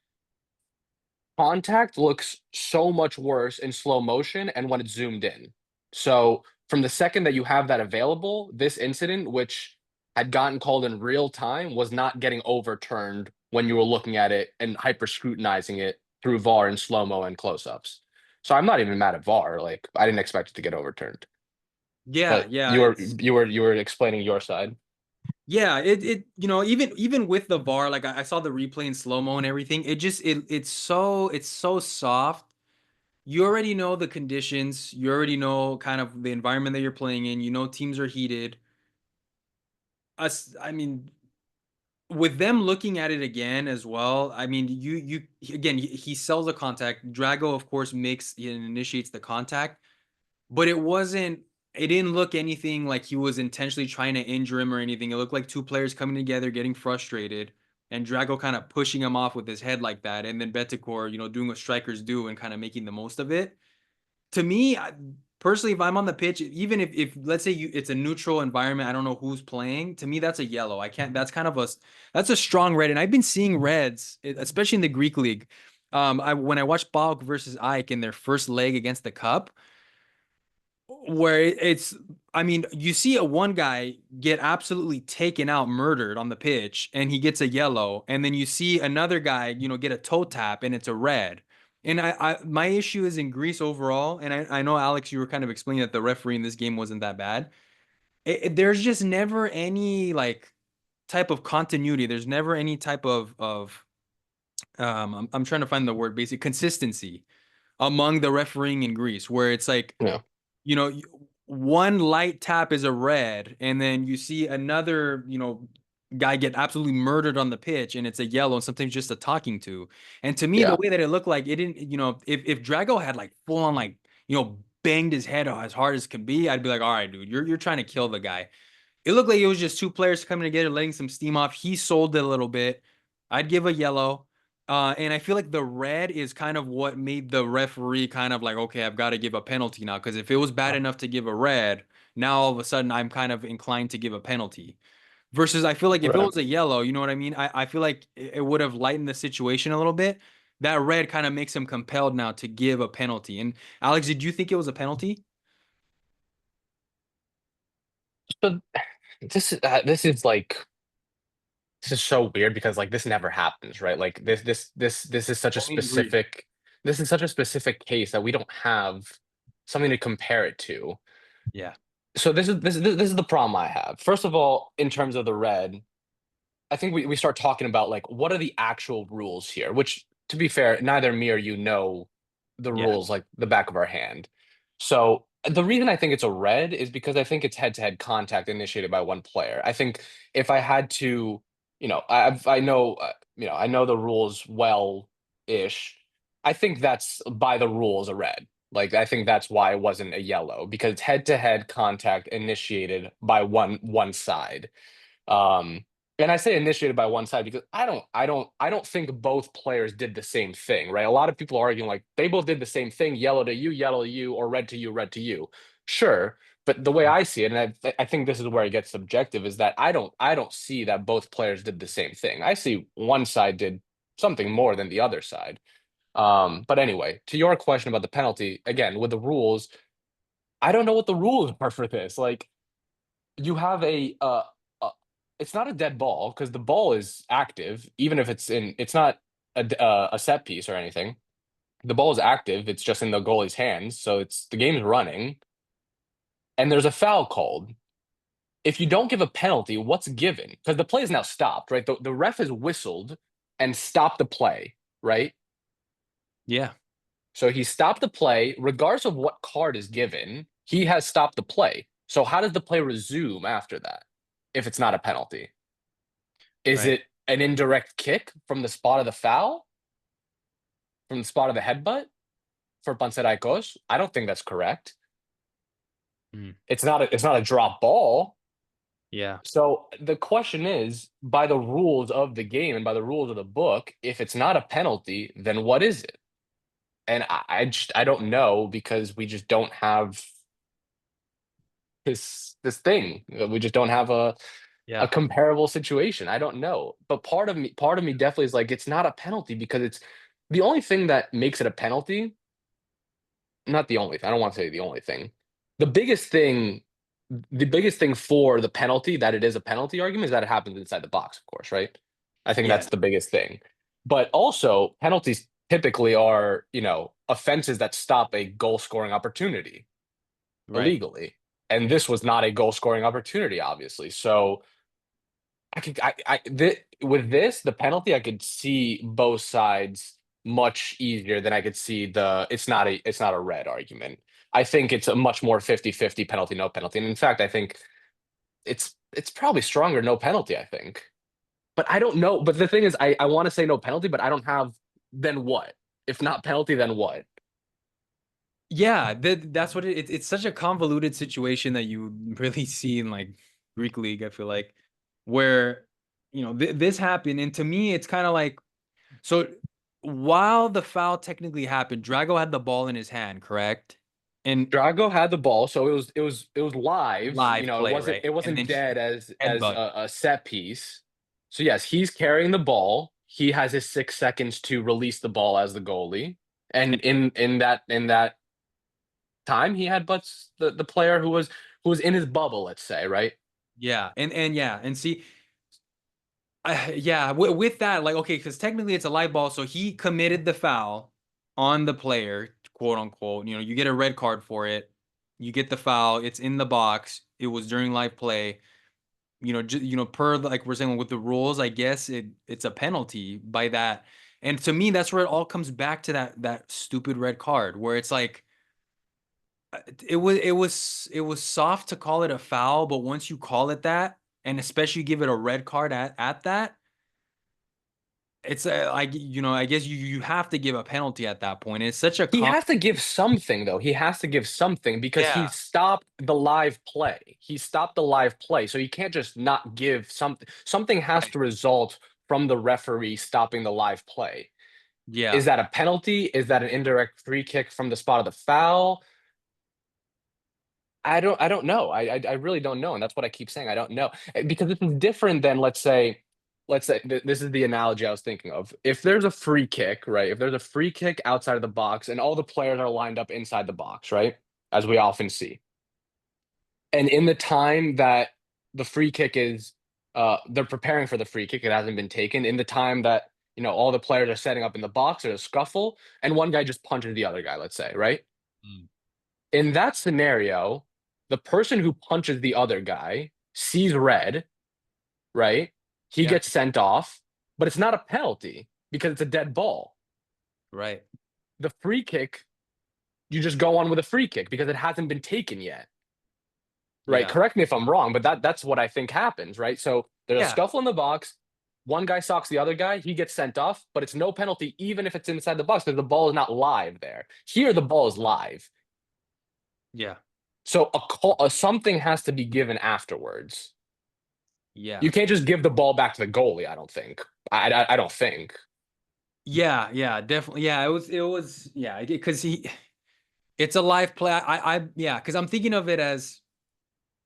contact looks so much worse in slow motion and when it's zoomed in. So from the second that you have that available, this incident, which had gotten called in real time, was not getting overturned when you were looking at it and hyper scrutinizing it through VAR and slow mo and close ups. So I'm not even mad at VAR. Like I didn't expect it to get overturned. Yeah, But yeah, you were explaining your side. yeah, even with the VAR, like I saw the replay in slow-mo and everything, it's so soft. You already know the conditions, you already know kind of the environment that you're playing in, teams are heated. Us, I mean, with them looking at it again as well, I mean, you again, he sells a contact. Drago, of course, makes and initiates the contact, but it didn't look anything like he was intentionally trying to injure him or anything. It looked like two players coming together, getting frustrated, and Drago kind of pushing him off with his head like that, and then Betancourt, doing what strikers do and kind of making the most of it. To me, personally, if I'm on the pitch, even if let's say it's a neutral environment, I don't know who's playing. To me, that's a yellow. I can't. That's a strong red, and I've been seeing reds, especially in the Greek league. When I watched Balk versus Ike in their first leg against the Cup, where I mean, you see a one guy get absolutely taken out, murdered on the pitch, and he gets a yellow, and then you see another guy, get a toe tap, and it's a red. And my issue is in Greece overall, and I know Alex, you were kind of explaining that the referee in this game wasn't that bad. There's just never any like type of continuity. There's never any type of I'm trying to find the word, basic consistency among the refereeing in Greece, where it's like Yeah. you know, one light tap is a red, and then you see another, guy get absolutely murdered on the pitch, and it's a yellow, and sometimes just a talking to. And to me, the Yeah. way that it looked like it didn't, if Drago had like full on like, banged his head as hard as can be, I'd be like, all right, dude, you're trying to kill the guy. It looked like it was just two players coming together, letting some steam off. He sold it a little bit. I'd give a yellow. And I feel like the red is kind of what made the referee kind of like, okay, I've got to give a penalty now. Because if it was bad enough to give a red, now all of a sudden I'm kind of inclined to give a penalty. Versus I feel like if it Right. was a yellow, you know what I mean? I feel like it would have lightened the situation a little bit. That red kind of makes him compelled now to give a penalty. And Alex, did you think it was a penalty? So this is like this is so weird because like this never happens, right? Like this is such a Only in Greece. specific case that we don't have something to compare it to. Yeah. So this is the problem I have. First of all, in terms of the red, I think we start talking about like what are the actual rules here, which to be fair, neither me or you know the Yeah. rules like the back of our hand. So the reason I think it's a red is because I think it's head-to-head contact initiated by one player. I think if I had to I know, I know the rules well-ish. I think that's by the rules a red. Like, I think that's why it wasn't a yellow, because it's head-to-head contact initiated by one side. Um, and I say initiated by one side because I don't think both players did the same thing, right? A lot of people are arguing like they both did the same thing, yellow to you, or red to you, red to you. Sure, but the way I see it, and I think this is where it gets subjective, is that I don't see that both players did the same thing. I see one side did something more than the other side. But anyway, to your question about the penalty, again, with the rules, I don't know what the rules are for this. Like, you have a it's not a dead ball because the ball is active, even if it's not a set piece or anything. The ball is active, it's just in the goalie's hands, so it's the game's running, and there's a foul called. If you don't give a penalty, what's given? Because the play is now stopped, right? The ref has whistled and stopped the play, right? Yeah. So he stopped the play, regardless of what card is given, he has stopped the play. So how does the play resume after that if it's not a penalty? Is Right. it an indirect kick from the spot of the foul, from the spot of the headbutt for Panserraikos? I don't think that's correct. Mm. It's not a drop ball. Yeah. So the question is, by the rules of the game and by the rules of the book, if it's not a penalty, then what is it? And I don't know because we just don't have this thing. We just don't have a Yeah. comparable situation. I don't know. But part of me definitely is like, it's not a penalty because it's the only thing that makes it a penalty. Not the only thing. I don't want to say the only thing. The biggest thing, the biggest thing for the penalty that it is a penalty argument is that it happens inside the box, of course, right? I think Yeah. that's the biggest thing. But also, penalties typically are, offenses that stop a goal scoring opportunity Right. illegally. And this was not a goal scoring opportunity, obviously. So with this, the penalty, I could see both sides much easier than I could see it's not a red argument. I think it's a much more 50-50 penalty, no penalty. And in fact, I think it's probably stronger no penalty, I think. But I don't know. But the thing is, I want to say no penalty, but I don't have then what? If not penalty, then what? Yeah, that's what it's such a convoluted situation that you really see in like Greek league, I feel like, where this happened, and to me it's kind of like, so while the foul technically happened, Drago had the ball in his hand, correct? And Drago had the ball, so it was live. live It play, wasn't right? it And wasn't then he dead as headbutt. a set piece. So yes, he's carrying the ball. He has his 6 seconds to release the ball as the goalie, and And in that time, he had butts the player who was in his bubble. Let's say, right? yeah, and yeah, and see, yeah, with that, like, okay, because technically it's a live ball, so he committed the foul on the player, quote unquote. You get a red card for it. You get the foul. It's in the box. It was during live play. Per like we're saying with the rules, I guess it's a penalty by that. And to me, that's where it all comes back to that stupid red card, where it's like it was soft to call it a foul, but once you call it that, and especially give it a red card at that. It's like I guess you have to give a penalty at that point. It's such a He com has to give something, though. He has to give something because he yeah, stopped the live play. He stopped the live play. So you can't just not give something. Something has right. to result from the referee stopping the live play. Yeah. Is that a penalty? Is that an indirect free kick from the spot of the foul? I don't know. I really don't know. And that's what I keep saying. I don't know. Because this is different than, let's say this is the analogy I was thinking of. If there's a free kick, right? If there's a free kick outside of the box and all the players are lined up inside the box, right? As we often see. And in the time that the free kick is they're preparing for the free kick, it hasn't been taken. In the time that, all the players are setting up in the box, there's a scuffle, and one guy just punches the other guy, let's say, right? Mm. In that scenario, the person who punches the other guy sees red, right? He Yeah. gets sent off, but it's not a penalty because it's a dead ball. Right. The free kick, you just go on with a free kick because it hasn't been taken yet, right? Yeah. Correct me if I'm wrong, but that's what I think happens, right? So there's a Yeah. scuffle in the box. one guy socks the other guy, he gets sent off, but it's no penalty even if it's inside the box because the ball is not live there. Here, the ball is live. Yeah. So something has to be given afterwards. Yeah. You can't just give the ball back to the goalie, I don't think. I don't think. Yeah, yeah, definitely. Yeah, yeah, because it's a live play. Yeah, because I'm thinking of it as,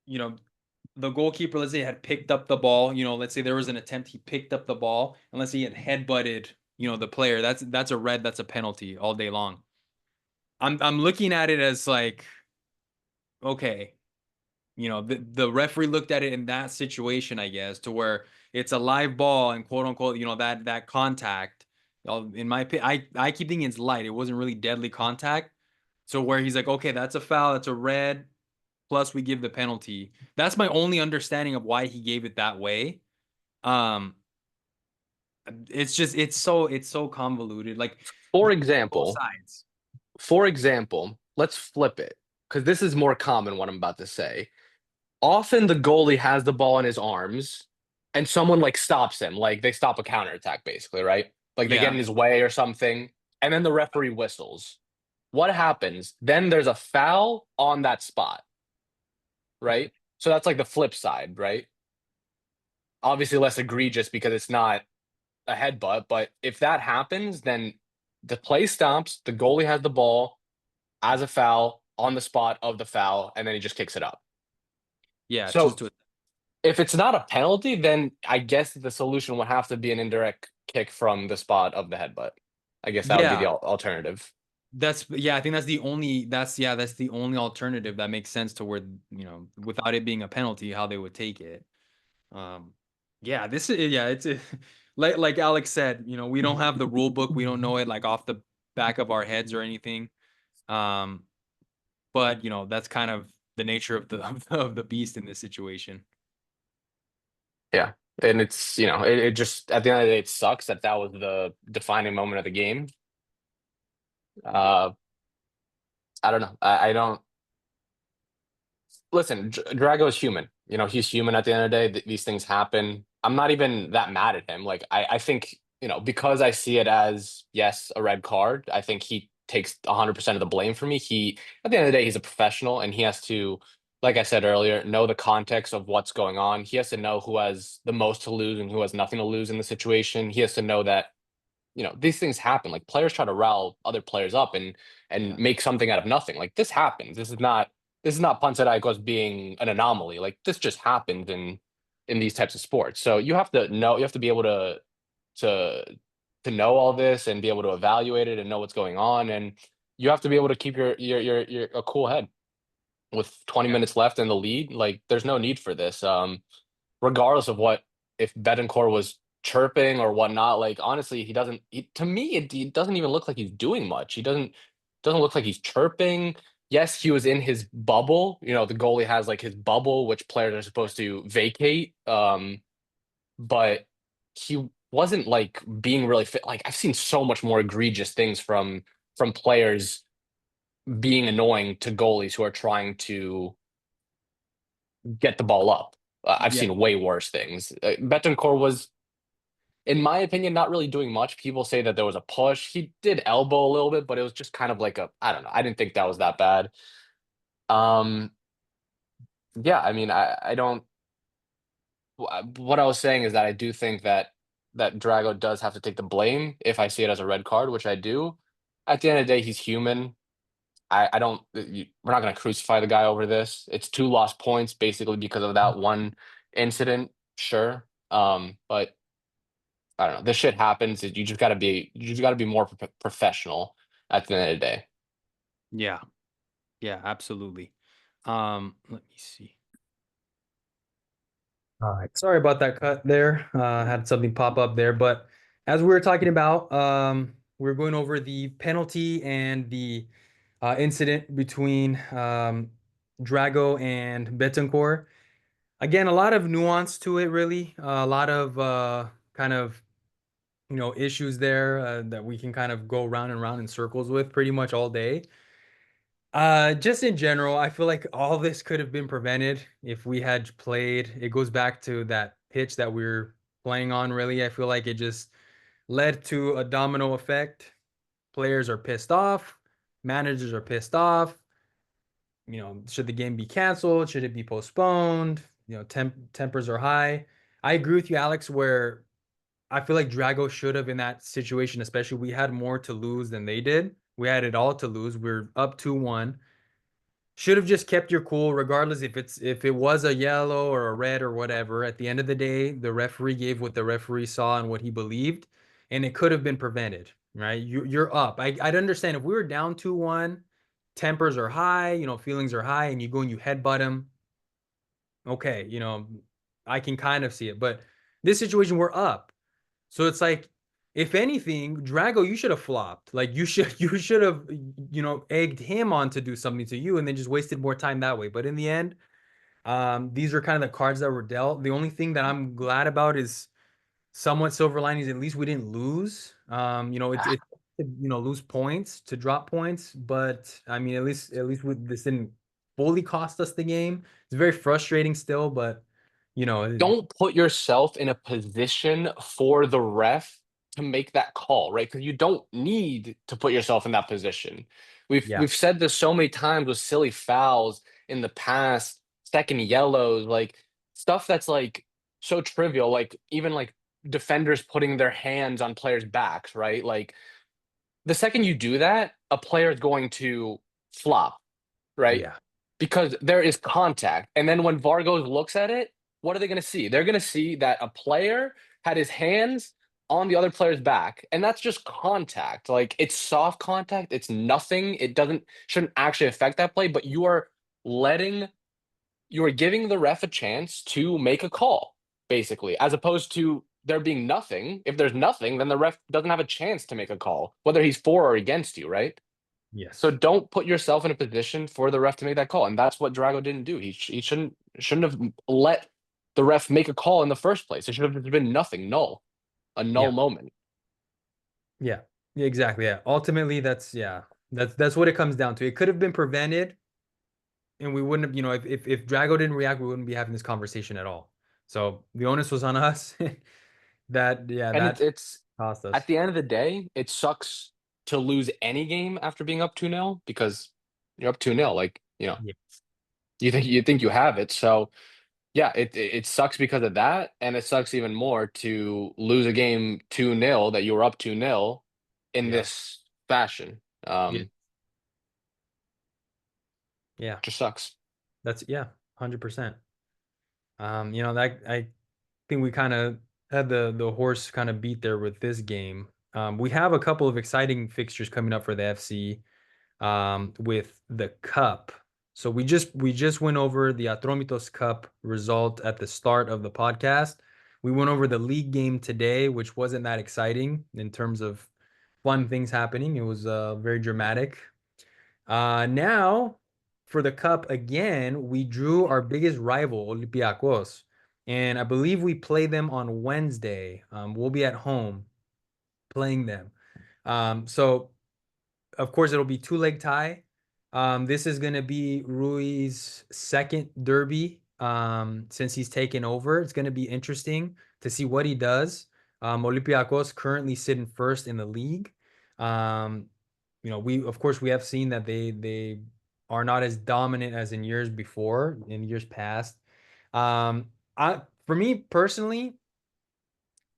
you know, the goalkeeper, let's say, had picked up the ball. Let's say there was an attempt, he picked up the ball, and let's say he had headbutted, the player. That's a red, that's a penalty all day long. I'm looking at it as like, okay, the referee looked at it in that situation, I guess, to where it's a live ball and quote unquote, that contact. In my opinion, I keep thinking it's light. It wasn't really deadly contact. So where he's like, okay, that's a foul, that's a red, plus we give the penalty. That's my only understanding of why he gave it that way. Um, it's just it's so convoluted. Like For both example, sides. let's flip it because this is more common what I'm about to say. Often the goalie has the ball in his arms and someone like stops him, like they stop a counterattack basically, right? Like they get Yeah, in his way or something, and then the referee whistles. What happens? Then there's a foul on that spot, right? So that's like the flip side, right? Obviously less egregious because it's not a headbutt, but if that happens, then the play stops, the goalie has the ball as a foul on the spot of the foul, and then he just kicks it up. yeah, just So to if it's not a penalty, then I guess the solution would have to be an indirect kick from the spot of the headbutt. I guess that would be the yeah. alternative. I think that's the only alternative that makes sense to where, without it being a penalty, how they would take it. Um, yeah, it's like Alex said, we don't have the rule book, we don't know it like off the back of our heads or anything. Um, but that's kind of the nature of the of the beast in this situation. Yeah. And it's, it just, at the end of the day, it sucks that that was the defining moment of the game. Uh, I don't know. I don't, listen, Drago is human. He's human at the end of the day. These things happen. I'm not even that mad at him. Like, I think, because I see it as, yes, a red card, I think he takes 100% of the blame for me. At the end of the day, he's a professional and he has to, like I said earlier, know the context of what's going on. He has to know who has the most to lose and who has nothing to lose in the situation. He has to know that these things happen. Like players try to rile other players up and Yeah. make something out of nothing. Like this happens. This is not Panserraikos being an anomaly. Like this just happens in these types of sports. So you have to know, you have to be able to to know all this and be able to evaluate it and know what's going on. And you have to be able to keep your a cool head with 20 Yeah. minutes left in the lead. Like there's no need for this. Regardless of what if Betancourt was chirping or whatnot. Like honestly, to me, it doesn't even look like he's doing much. He doesn't look like he's chirping. Yes, he was in his bubble. The goalie has like his bubble, which players are supposed to vacate. But he wasn't like being really fit. Like I've seen so much more egregious things from players being annoying to goalies who are trying to get the ball up. I've Yeah. seen way worse things. Betancourt was, in my opinion, not really doing much. People say that there was a push. He did elbow a little bit, but it was just kind of like I don't know. I didn't think that was that bad. Um, yeah, I mean, I don't. What I was saying is that I do think that Drago does have to take the blame if I see it as a red card, which I do. At the end of the day, he's human. I don't. We're not going to crucify the guy over this. It's two lost points basically because of that one incident. Sure. But I don't know. This shit happens. You just got to be more professional at the end of the day. Yeah. Yeah, absolutely. Let me see. All right. Sorry about that cut there. Had something pop up there, but as we were talking about, we are going over the penalty and the incident between Drago and Betancourt. Again, a lot of nuance to it, really. A lot of kind of issues there that we can kind of go round and round in circles with pretty much all day. Just in general, I feel like all this could have been prevented if we had played. It goes back to that pitch that we're playing on, really. I feel like it just led to a domino effect. Players are pissed off, managers are pissed off. Should the game be canceled? Should it be postponed? Tempers are high. I agree with you, Alex, where I feel like Drago should have in that situation, especially we had more to lose than they did. We had it all to lose. We're up 2-1. Should have just kept your cool, regardless if it was a yellow or a red or whatever. At the end of the day, the referee gave what the referee saw and what he believed, and it could have been prevented, right? You're up. I'd understand if we were down 2-1, tempers are high, feelings are high, and you go and you headbutt him. Okay, I can kind of see it, but this situation we're up. So it's like, if anything, Drago, you should have flopped. Like you should have, egged him on to do something to you, and then just wasted more time that way. But in the end, these are kind of the cards that were dealt. The only thing that I'm glad about is somewhat silver linings. At least we didn't lose. It's lose points to drop points, but I mean, at least this didn't fully cost us the game. It's very frustrating still, but you know, Don't put yourself in a position for the ref to make that call, right? Because you don't need to put yourself in that position. We've yeah, we've said this so many times with silly fouls in the past, second yellows, like stuff that's like so trivial, like even like defenders putting their hands on players' backs, right? Like the second you do that, a player is going to flop, right? yeah, Because there is contact. And then when Vargos looks at it, what are they going to see? They're going to see that a player had his hands on the other player's back, and that's just contact. Like it's soft contact, it's nothing. It doesn't shouldn't actually affect that play, but letting you are giving the ref a chance to make a call, basically, as opposed to there being nothing. If there's nothing, then the ref doesn't have a chance to make a call, whether he's for or against you, right? So yes, don't put yourself in a position for the ref to make that call, and that's what Drago didn't do. He shouldn't have let the ref make a call in the first place. It should have just been nothing, null, a null yeah, moment. yeah, yeah, exactly. Yeah, ultimately, that's what it comes down to. It could have been prevented, and we wouldn't have, if Drago didn't react, we wouldn't be having this conversation at all. So the onus was on us. And That it's cost at us. the end of the day, it sucks to lose any game after being up 2-0 because you're up 2-0. Like, Yeah, you think you have it. So yeah, it sucks because of that, and it sucks even more to lose a game 2-0 that you were up 2-0 in yeah, this fashion. yeah, yeah. Just sucks. That's 100%. That I think we kind of had the horse kind of beat there with this game. We have a couple of exciting fixtures coming up for the FC, with the cup. So we just went over the Atromitos Cup result at the start of the podcast. We went over the league game today, which wasn't that exciting in terms of fun things happening. It was very dramatic. Now for the cup again, we drew our biggest rival, Olympiacos, and I believe we play them on Wednesday. We'll be at home playing them. So of course it'll be two-leg tie. This is gonna be Rui's second derby since he's taken over. It's gonna be interesting to see what he does. Olympiacos currently sitting first in the league. Um, we of course we have seen that they are not as dominant as in years before, in years past. For me personally,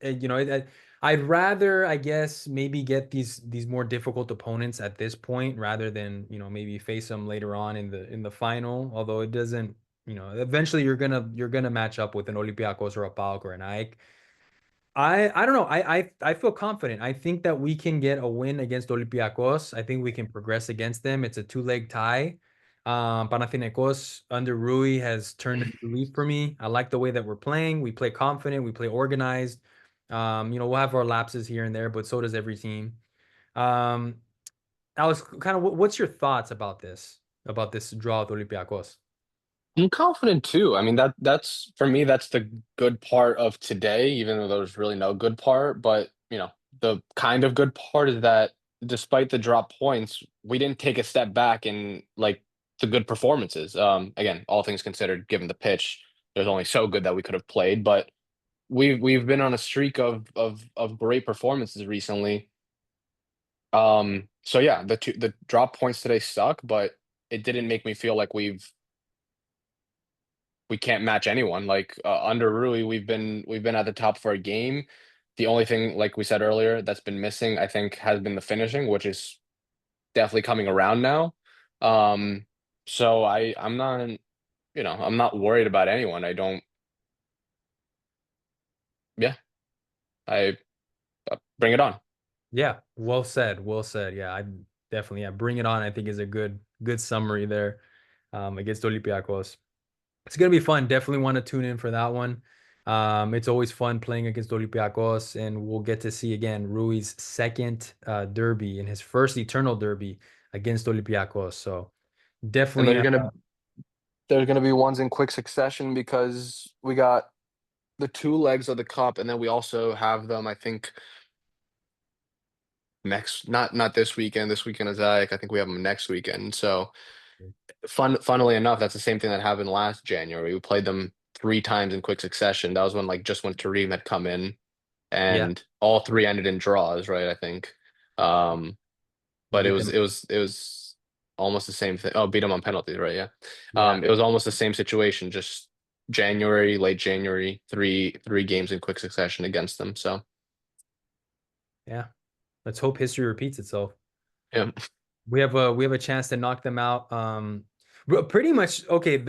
I'd rather, I guess, maybe get these more difficult opponents at this point rather than, maybe face them later on in the final. Although it doesn't, eventually you're gonna match up with an Olympiacos or a PAOK or an AEK. I don't know. I feel confident. I think that we can get a win against Olympiacos. I think we can progress against them. It's a two-leg tie. Panathinaikos under Rui has turned a new leaf for me. I like the way that we're playing. We play confident. We play organized. We'll have our lapses here and there, but so does every team. Um, Alex, kind of, what's your thoughts about this draw with Olympiacos? I'm confident too. I mean that's for me that's the good part of today, even though there's really no good part. But the kind of good part is that despite the drop points, we didn't take a step back in like the good performances. Again, all things considered, given the pitch, there's only so good that we could have played, but we've been on a streak of great performances recently. So yeah, the drop points today suck, but it didn't make me feel like we can't match anyone. Like under Rui, we've been at the top for a game. The only thing, like we said earlier, that's been missing, I think, has been the finishing, which is definitely coming around now. Um, so I'm not, I'm not worried about anyone. I don't, yeah, I bring it on. Yeah, well said. Well said. Yeah, I definitely, yeah, bring it on. I think is a good summary there against Olympiacos. It's gonna be fun. Definitely want to tune in for that one. It's always fun playing against Olympiacos, and we'll get to see again Rui's second derby in his first Eternal derby against Olympiacos. So And definitely, there's gonna be ones in quick succession because we got the two legs of the cup, and then we also have them, I think, next, not this weekend. This weekend is like, I think we have them next weekend. So funnily enough, that's the same thing that happened last January. We played them three times in quick succession. That was when, like, just when Tareem had come in, yeah, and all three ended in draws, right? I think. Um, we but beat them. it was almost the same thing. Oh, beat them on penalties, right? Yeah. Yeah, It was almost the same situation, just January, late January, three games in quick succession against them. So yeah. Let's hope history repeats itself. yeah, We have a chance to knock them out. But pretty much okay.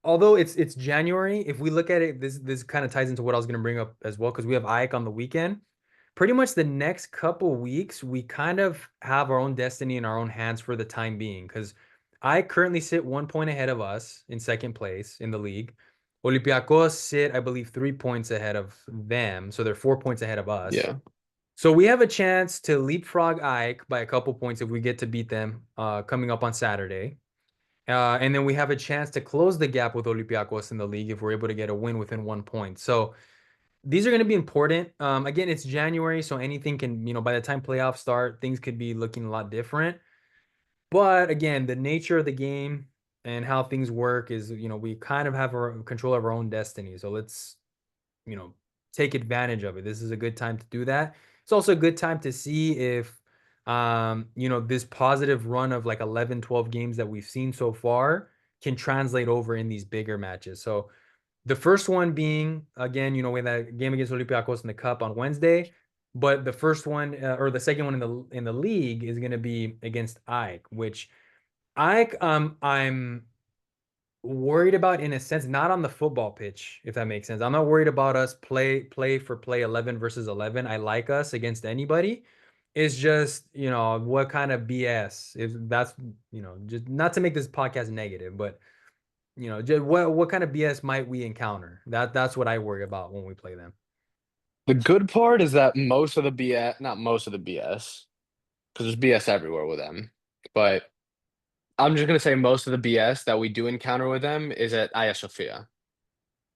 Although it's January, if we look at it, this kind of ties into what I was going to bring up as well because we have Ike on the weekend. Pretty much the next couple weeks, we kind of have our own destiny in our own hands for the time being. Because I currently sit 1 point ahead of us in second place in the league. Olympiacos sit, I believe, 3 points ahead of them, so they're 4 points ahead of us. yeah. So we have a chance to leapfrog Ike by a couple points if we get to beat them coming up on Saturday. And then we have a chance to close the gap with Olympiacos in the league if we're able to get a win within 1 point. So these are going to be important. Again, it's January, so anything can, by the time playoffs start, things could be looking a lot different. But again, the nature of the game and how things work is, we kind of have our control of our own destiny. So let's you know, take advantage of it. This is a good time to do that. It's also a good time to see if, this positive run of like 11, 12 games that we've seen so far can translate over in these bigger matches. So the first one being, again, we had that game against Olympiacos in the Cup on Wednesday. But the first one or the second one in the league is going to be against Ike, which Ike, I'm worried about in a sense, not on the football pitch, if that makes sense. I'm not worried about us play for play 11 versus 11. I like us against anybody. It's just, what kind of BS if that's, just not to make this podcast negative, but just what kind of BS might we encounter? That's what I worry about when we play them. The good part is that most of the BS, not most of the BS, because there's BS everywhere with them, but I'm just gonna say most of the BS that we do encounter with them is at Hagia Sophia.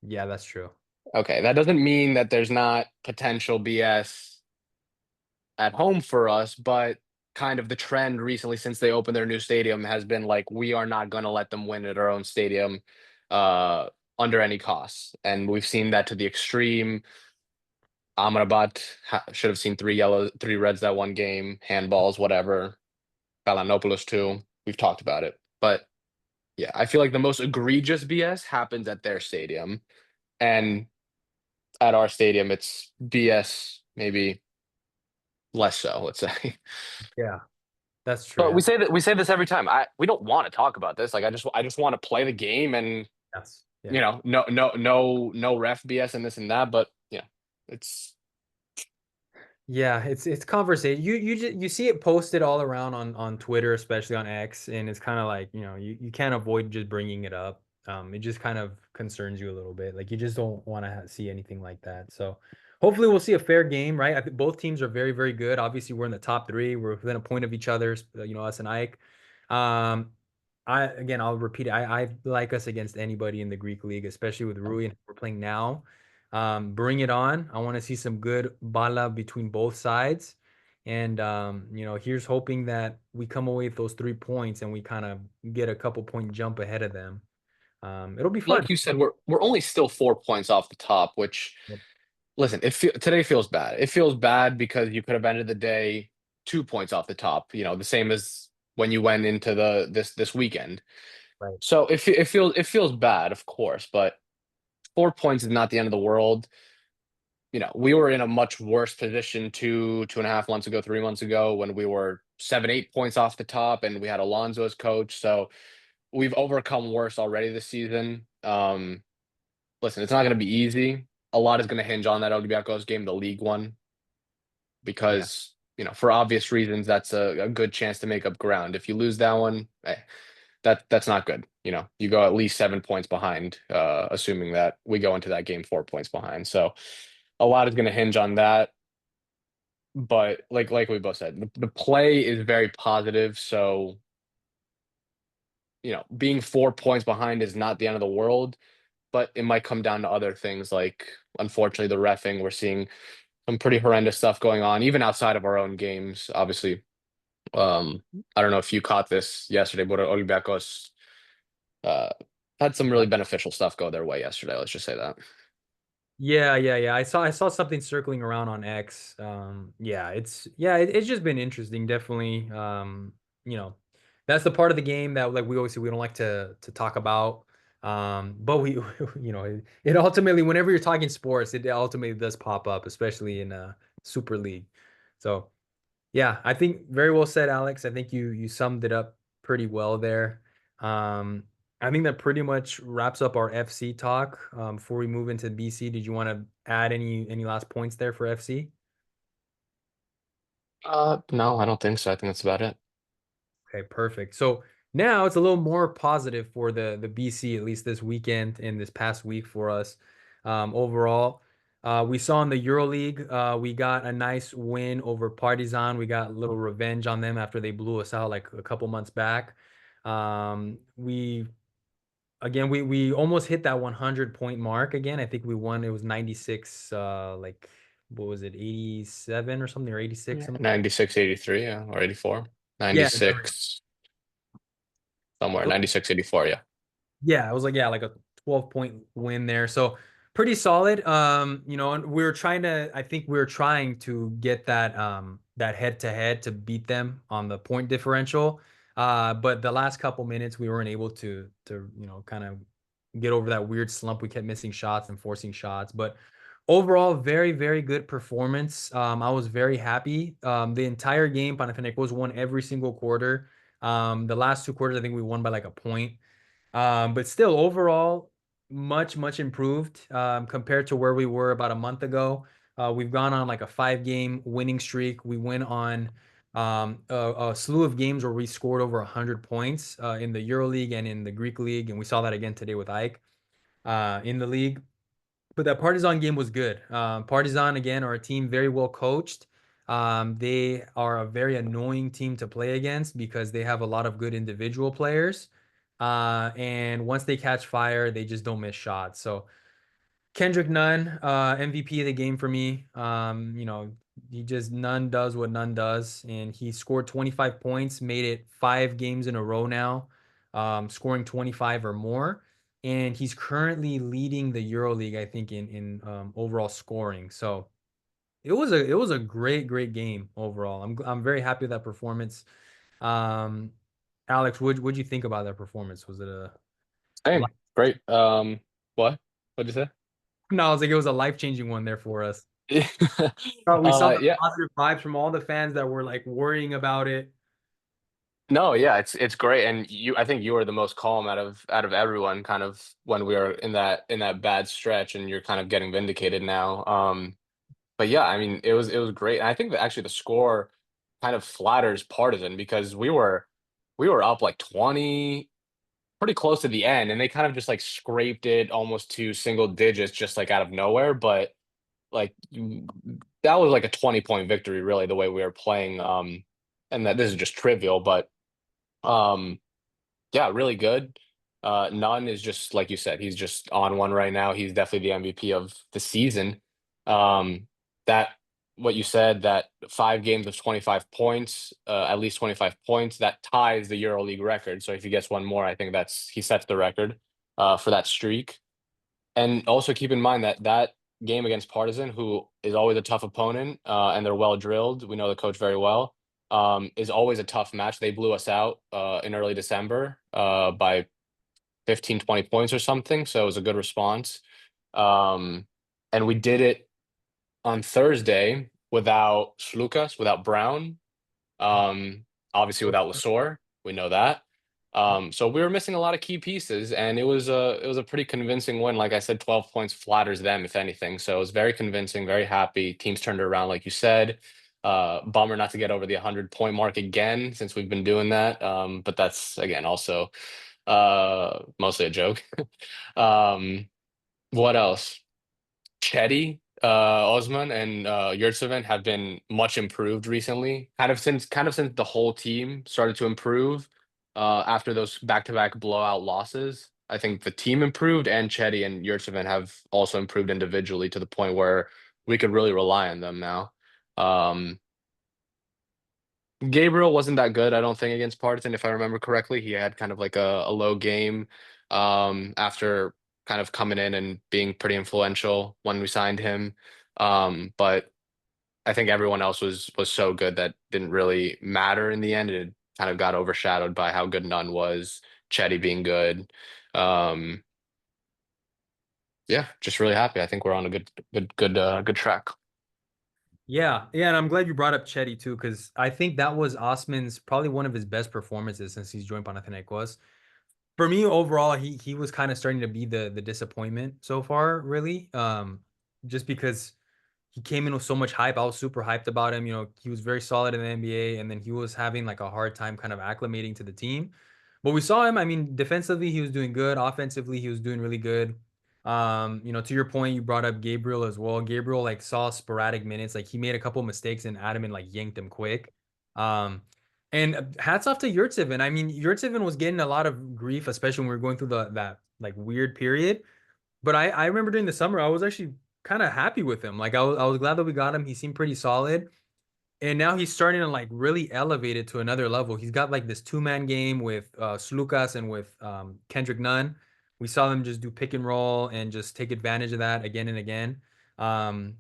Yeah, that's true. Okay, that doesn't mean that there's not potential BS at home for us, but kind of the trend recently since they opened their new stadium has been like we are not going to let them win at our own stadium uh under any costs. And we've seen that to the extreme. Amrabat should have seen three yellow, three reds that one game, handballs, whatever. Galanopoulos too. We've talked about it. But yeah, I feel like the most egregious BS happens at their stadium. And at our stadium, it's BS, maybe less so, let's say. Yeah, that's true. But Yeah. we say this every time. We don't want to talk about this. Like I just want to play the game and Yes. Yeah. no ref BS and this and that. But yeah, it's Yeah, it's conversation. You see it posted all around on Twitter, especially on X, and it's kind of like, you can't avoid just bringing it up. It just kind of concerns you a little bit. Like you just don't want to see anything like that. So hopefully we'll see a fair game, right? I think both teams are very, very good. Obviously, we're in the top three. We're within a point of each other, us and Ike. Um, I'll repeat it. I like us against anybody in the Greek league, especially with Rui and we're playing now. Bring it on. I want to see some good bala between both sides. And here's hoping that we come away with those 3 points and we kind of get a couple point jump ahead of them. It'll be fun. like you said, we're only still 4 points off the top, which Yep. listen, today feels bad. It feels bad because you could have ended the day 2 points off the top. The same as when you went into this weekend. Right. So it feels bad, of course, but 4 points is not the end of the world. We were in a much worse position 2.5 months ago, 3 months ago, when we were 7, 8 points off the top and we had Alonso as coach. So we've overcome worse already this season. Listen, it's not going to be easy. A lot is going to hinge on that Olympiacos game, the league one, Yeah. because for obvious reasons, that's a good chance to make up ground. If you lose that one, that's not good. You go at least 7 points behind, assuming that we go into that game 4 points behind. So a lot is going to hinge on that. But like we both said, the play is very positive. So being 4 points behind is not the end of the world, but it might come down to other things like, unfortunately, the reffing. We're seeing some pretty horrendous stuff going on, even outside of our own games. Obviously, um, I don't know if you caught this yesterday, but Olympiacos uh, had some really beneficial stuff go their way yesterday. Let's just say that. Yeah, yeah, yeah. I saw something circling around on X. Yeah, it's just been interesting, definitely. You know, that's the part of the game that like we always say we don't like to talk about. But we it ultimately whenever you're talking sports, it ultimately does pop up, especially in Super League. So yeah, I think very well said, Alex. I think you summed it up pretty well there. Um, I think that pretty much wraps up our FC talk. Before we move into BC, did you want to add any last points there for FC? No, I don't think so. I think that's about it. Okay, perfect. So now it's a little more positive for the BC, at least this weekend and this past week for us. Overall, we saw in the EuroLeague, we got a nice win over Partizan. We got a little revenge on them after they blew us out like a couple months back. We again we almost hit that 100 point mark again. I think we won. It was 96. Like what was it, 87 or something, or 86? Yeah, Something. 96, 83, yeah, or 84. Yeah, 96 somewhere, 96, 84, yeah. yeah, it was like like a 12-point win there. So pretty solid. And we were trying to I think we were trying to get that head to head to beat them on the point differential. But the last couple minutes we weren't able to kind of get over that weird slump. We kept missing shots and forcing shots. But overall, very, very good performance. I was very happy. The entire game, Panathinaikos won every single quarter. The last two quarters, I think we won by like a point. But still, overall, much, much improved compared to where we were about a month ago. We've gone on like a 5 game winning streak. We went on a slew of games where we scored over 100 points in the EuroLeague and in the Greek League. And we saw that again today with Ike in the league. But that Partizan game was good. Partizan, again, are a team very well coached. They are a very annoying team to play against because they have a lot of good individual players. And once they catch fire, they just don't miss shots. So Kendrick Nunn, MVP of the game for me. Nunn does what Nunn does, and he scored 25 points, made it 5 games in a row now, scoring 25 or more. And he's currently leading the EuroLeague, I think, in overall scoring. So it was a great, great game overall. I'm very happy with that performance. Um, Alex, what'd you think about that performance? Was it a li- Same, great. What? What'd you say? no, I was like it was a life-changing one there for us. We saw the Yeah. positive vibes from all the fans that were like worrying about it. No, yeah, it's great, and I think you were the most calm out of everyone, kind of when we were in that bad stretch, and you're kind of getting vindicated now. But yeah, I mean, it was great, and I think that actually the score kind of flatters Partizan because we were up like 20, pretty close to the end, and they kind of just like scraped it almost to single digits, just like out of nowhere. But like that was like a 20-point victory, really, the way we were playing. And that this is just trivial, but. Um, yeah, really good. Nunn is just like you said, he's just on one right now. He's definitely the MVP of the season. Um, that what you said, that 5 games of 25 points, at least 25 points, that ties the EuroLeague record. So if he gets one more, I think he sets the record for that streak. And also keep in mind that game against Partizan, who is always a tough opponent, and they're well drilled. We know the coach very well. Is always a tough match. They blew us out in early December by 15, 20 points or something. So it was a good response. Um, and we did it on Thursday without Slukas, without Brown, um, obviously without Lasor. We know that. So we were missing a lot of key pieces, and it was a pretty convincing win. Like I said, 12 points flatters them, if anything. So it was very convincing, very happy. Teams turned it around, like you said. Bummer not to get over the 100-point mark again, since we've been doing that. But that's again also mostly a joke. Um, what else? Chetty, Osman, and Yurtseven have been much improved recently. Kind of since the whole team started to improve after those back-to-back blowout losses. I think the team improved, and Chetty and Yurtseven have also improved individually to the point where we could really rely on them now. Um, Gabriel wasn't that good, I don't think, against Partizan, if I remember correctly. He had kind of like a low game after kind of coming in and being pretty influential when we signed him. But I think everyone else was so good that didn't really matter in the end. It kind of got overshadowed by how good Nunn was, Chetty being good. Um, yeah, just really happy. I think we're on a good track. Yeah, yeah, and I'm glad you brought up Chetty too, because I think that was Osman's probably one of his best performances since he's joined Panathinaikos. For me, overall, he was kind of starting to be the disappointment so far, really. Just because he came in with so much hype. I was super hyped about him. He was very solid in the NBA, and then he was having like a hard time kind of acclimating to the team. But we saw him. I mean, defensively, he was doing good. Offensively, he was doing really good. To your point, you brought up Gabriel as well. Gabriel like saw sporadic minutes. Like he made a couple mistakes and Adam and like yanked him quick. Um, and hats off to Yurtseven. I mean, Yurtseven was getting a lot of grief, especially when we were going through that like weird period. But I remember during the summer, I was actually kind of happy with him. Like I was glad that we got him. He seemed pretty solid. And now he's starting to like really elevate it to another level. He's got like this two-man game with Slukas and with Kendrick Nunn. We saw them just do pick and roll and just take advantage of that again and again. Um,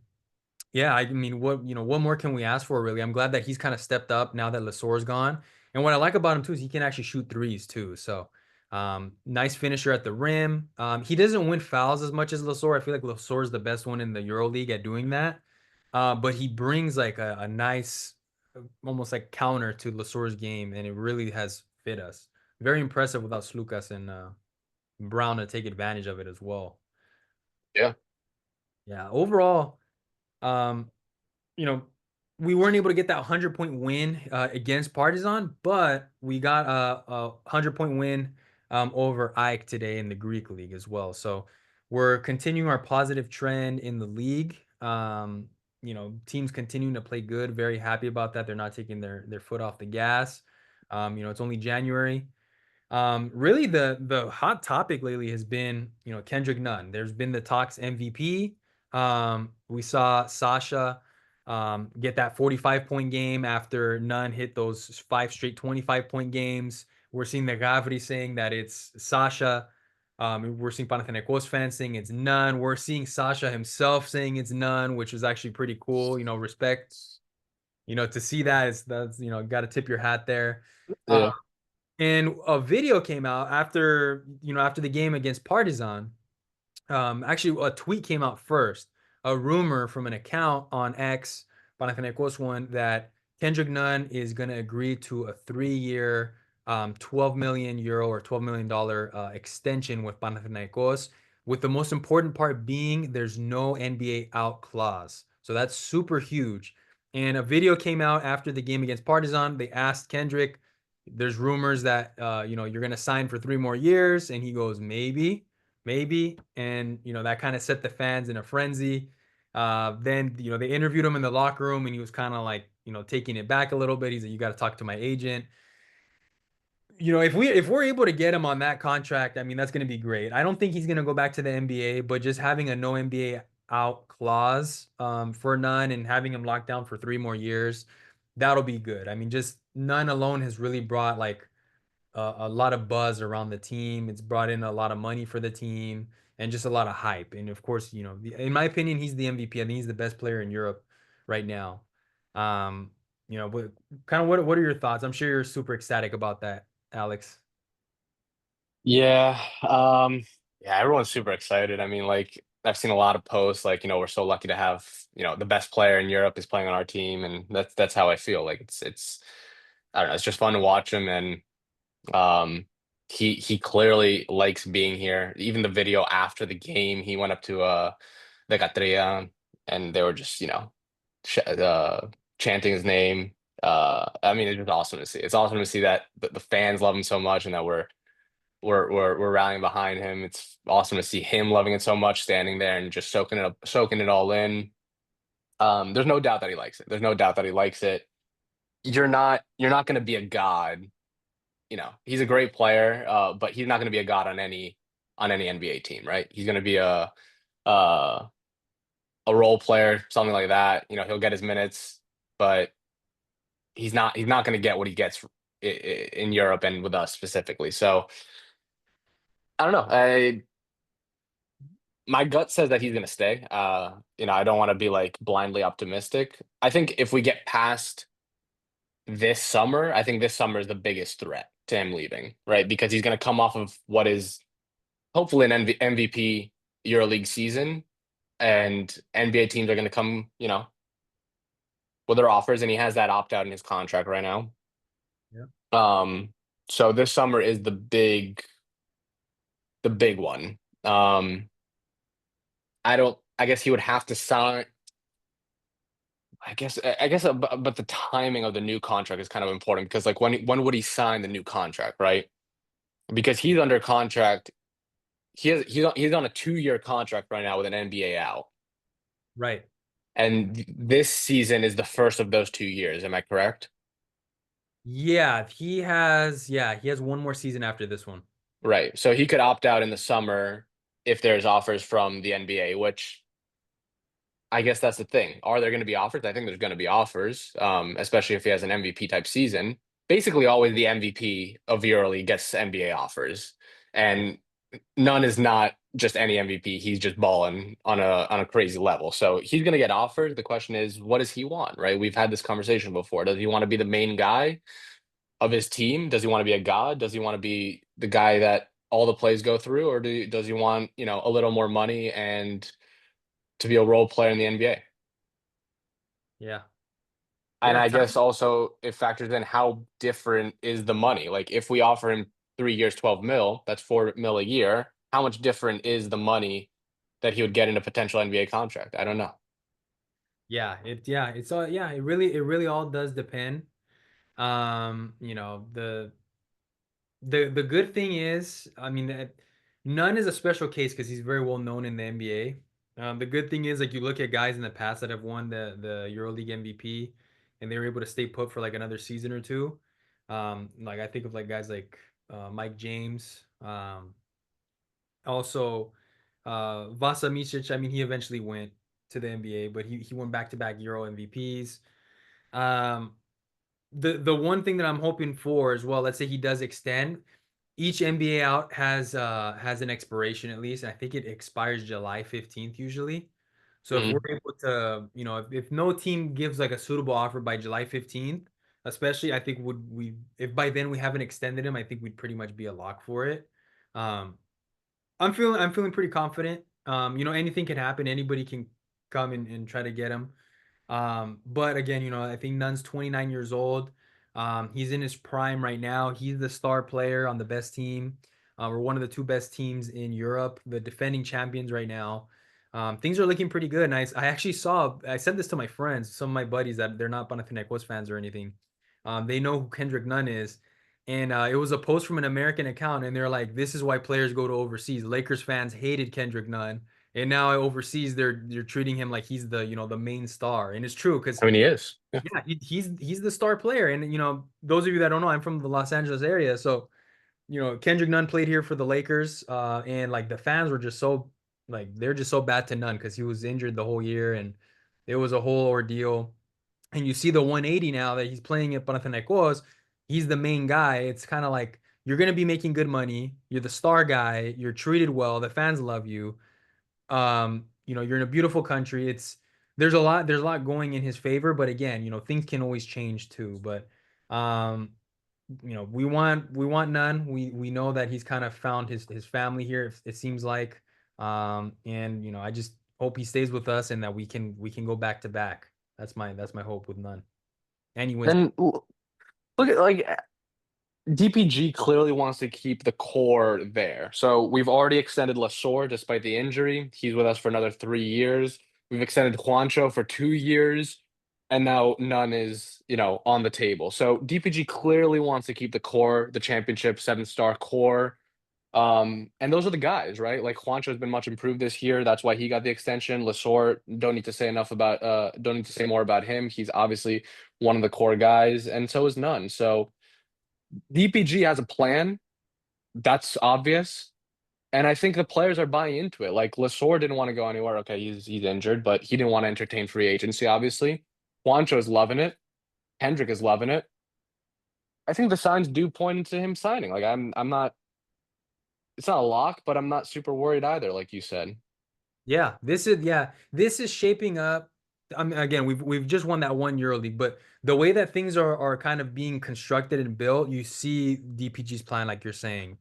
yeah, I mean, what more can we ask for, really? I'm glad that he's kind of stepped up now that Lasor's gone. And what I like about him too is he can actually shoot threes too. So, nice finisher at the rim. He doesn't win fouls as much as Lasor. I feel like Lasor is the best one in the EuroLeague at doing that. But he brings like a nice, almost like counter to Lasor's game, and it really has fit us. Very impressive without Slukas and Brown to take advantage of it as well. Yeah. Yeah, overall. Um, you know, we weren't able to get that 100-point win against Partizan, but we got a 100-point win over Ike today in the Greek league as well. So we're continuing our positive trend in the league. Teams continuing to play good. Very happy about that. They're not taking their foot off the gas. It's only January. Really the hot topic lately has been, Kendrick Nunn. There's been the talks MVP. We saw Sasha get that 45-point game after Nunn hit those five straight 25-point games. We're seeing the Gavri saying that it's Sasha. We're seeing Panathinaikos fans saying it's Nunn. We're seeing Sasha himself saying it's Nunn, which is actually pretty cool. Respect. To see that is that's got to tip your hat there. Yeah. And a video came out after the game against Partizan. Actually, a tweet came out first. A rumor from an account on X, Panathinaikos one, that Kendrick Nunn is going to agree to a 3-year, 12 million euro or $12 million extension with Panathinaikos. With the most important part being there's no NBA out clause. So that's super huge. And a video came out after the game against Partizan. They asked Kendrick, there's rumors that you're going to sign for 3 more years, and he goes, maybe. And that kind of set the fans in a frenzy. Then they interviewed him in the locker room, and he was kind of like taking it back a little bit. He's like, you got to talk to my agent. If we're able to get him on that contract, I mean, that's going to be great. I don't think he's going to go back to the NBA, but just having a no NBA out clause for Nunn and having him locked down for 3 more years, that'll be good. I mean, just Nunn alone has really brought like a lot of buzz around the team. It's brought in a lot of money for the team. and just a lot of hype. And of course, in my opinion, he's the MVP. I think he's the best player in Europe right now. Um, but kind of what are your thoughts? I'm sure you're super ecstatic about that, Alex. Yeah, yeah, everyone's super excited. I mean, like I've seen a lot of posts like, we're so lucky to have, the best player in Europe is playing on our team, and that's how I feel. Like it's I don't know, it's just fun to watch him, and um he clearly likes being here. Even the video after the game, he went up to the Catria, and they were just, chanting his name. I mean, it's just awesome to see. It's awesome to see that the fans love him so much, and that we're rallying behind him. It's awesome to see him loving it so much, standing there and just soaking it up, soaking it all in. There's no doubt that he likes it. There's no doubt that he likes it. You're not going to be a god. He's a great player, but he's not going to be a god on any NBA team, right? He's going to be uh, a role player, something like that. He'll get his minutes, but he's not going to get what he gets in Europe and with us specifically. So I don't know. My gut says that he's going to stay. I don't want to be like blindly optimistic. I think if we get past this summer, I think this summer is the biggest threat to him leaving, right? Because he's going to come off of what is hopefully an MVP EuroLeague season, and NBA teams are going to come, with their offers, and he has that opt out in his contract right now. Yeah. Um, so this summer is the big one. I guess he would have to sign. I guess, but the timing of the new contract is kind of important because, like, when would he sign the new contract, right? Because he's under contract. He's on a 2-year contract right now with an NBA out, Right. and this season is the first of those 2 years. Am I correct? Yeah, he has one more season after this one. Right. So he could opt out in the summer if there's offers from the NBA, which I guess that's the thing. Are there going to be offers? I think there's going to be offers, especially if he has an MVP type season. Basically, always the MVP of EuroLeague gets NBA offers, and Nunn is not just any MVP. He's just balling on a crazy level. So he's going to get offered. The question is, what does he want? Right? We've had this conversation before. Does he want to be the main guy of his team? Does he want to be a god? Does he want to be the guy that all the plays go through, or does he want a little more money and to be a role player in the NBA? Yeah. And Yeah. I guess also it factors in how different is the money. Like if we offer him 3 years, 12 mil, that's 4 mil a year. How much different is the money that he would get in a potential NBA contract? I don't know. It really all does depend. The good thing is, I mean, Nunn is a special case because he's very well known in the NBA. The good thing is, like, you look at guys in the past that have won the EuroLeague MVP, and they were able to stay put for like another season or two. Like I think of like guys like Mike James, also Vasa Micic. I mean, he eventually went to the NBA, but he won back-to-back Euro MVPs. Um, the one thing that I'm hoping for as well, let's say he does extend, each NBA out has an expiration at least. I think it expires July 15th usually. So if we're Mhm. able to, if no team gives like a suitable offer by July 15th, especially I think would we if by then we haven't extended him, I think we'd pretty much be a lock for it. Um, I'm feeling pretty confident. Anything can happen. Anybody can come and try to get him. But again, I think Nunn's 29 years old. He's in his prime right now. He's the star player on the best team. We're one of the two best teams in Europe, the defending champions right now. Things are looking pretty good. And I actually I said this to my friends, some of my buddies that they're not Panathinaikos fans or anything. They know who Kendrick Nunn is. And it was a post from an American account, and they're like, "This is why players go to overseas." Lakers fans hated Kendrick Nunn, and now overseas they're treating him like he's the main star, and it's true because I mean, he is. Yeah. yeah, he's the star player, and those of you that don't know, I'm from the Los Angeles area, so Kendrick Nunn played here for the Lakers, and like the fans were just so like they're just so bad to Nunn because he was injured the whole year, and it was a whole ordeal. And you see the 180 now that he's playing at Panathinaikos, he's the main guy. It's kind of like you're gonna be making good money. You're the star guy. You're treated well. The fans love you. You're in a beautiful country. There's a lot going in his favor, but again, things can always change too. But um, we want Nunn. We know that he's kind of found his family here, it seems like. And I just hope he stays with us and that we can go back to back. That's my hope with Nunn. And he wins. And look at like DPG clearly wants to keep the core there. So we've already extended Lasor despite the injury. He's with us for another 3 years. We've extended Juancho for 2 years. And now None is, on the table. So DPG clearly wants to keep the core, the championship 7-star core. And those are the guys, right? Like Juancho has been much improved this year. That's why he got the extension. Lasor, don't need to say more about him. He's obviously one of the core guys, and so is None. So DPG has a plan. That's obvious. And I think the players are buying into it. Like Lasor didn't want to go anywhere. Okay, he's injured, but he didn't want to entertain free agency, obviously. Juancho is loving it. Hendrick is loving it. I think the signs do point to him signing. Like I'm not it's not a lock, but I'm not super worried either, like you said. This is shaping up. I mean, again, we've just won that one EuroLeague, but the way that things are kind of being constructed and built, you see DPG's plan, like you're saying.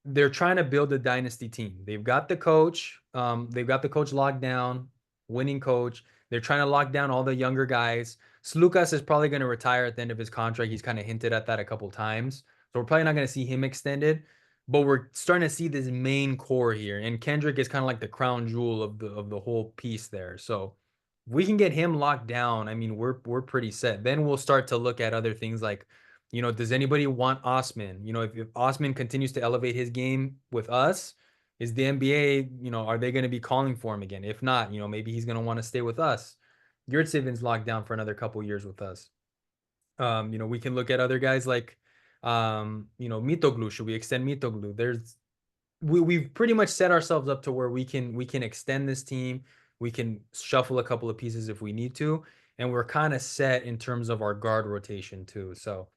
They're trying to build a dynasty team. They've got the coach locked down, winning coach. They're trying to lock down all the younger guys. Slukas is probably going to retire at the end of his contract. He's kind of hinted at that a couple times. So we're probably not going to see him extended, but we're starting to see this main core here. And Kendrick is kind of like the crown jewel of the whole piece there. So if we can get him locked down, I mean, we're pretty set. Then we'll start to look at other things like does anybody want Osman? If Osman continues to elevate his game with us, is the NBA, are they going to be calling for him again? If not, maybe he's going to want to stay with us. Yurtsevic's locked down for another couple years with us. We can look at other guys like, Mitoglu. Should we extend Mitoglu? We've pretty much set ourselves up to where we can extend this team. We can shuffle a couple of pieces if we need to, and we're kind of set in terms of our guard rotation too. So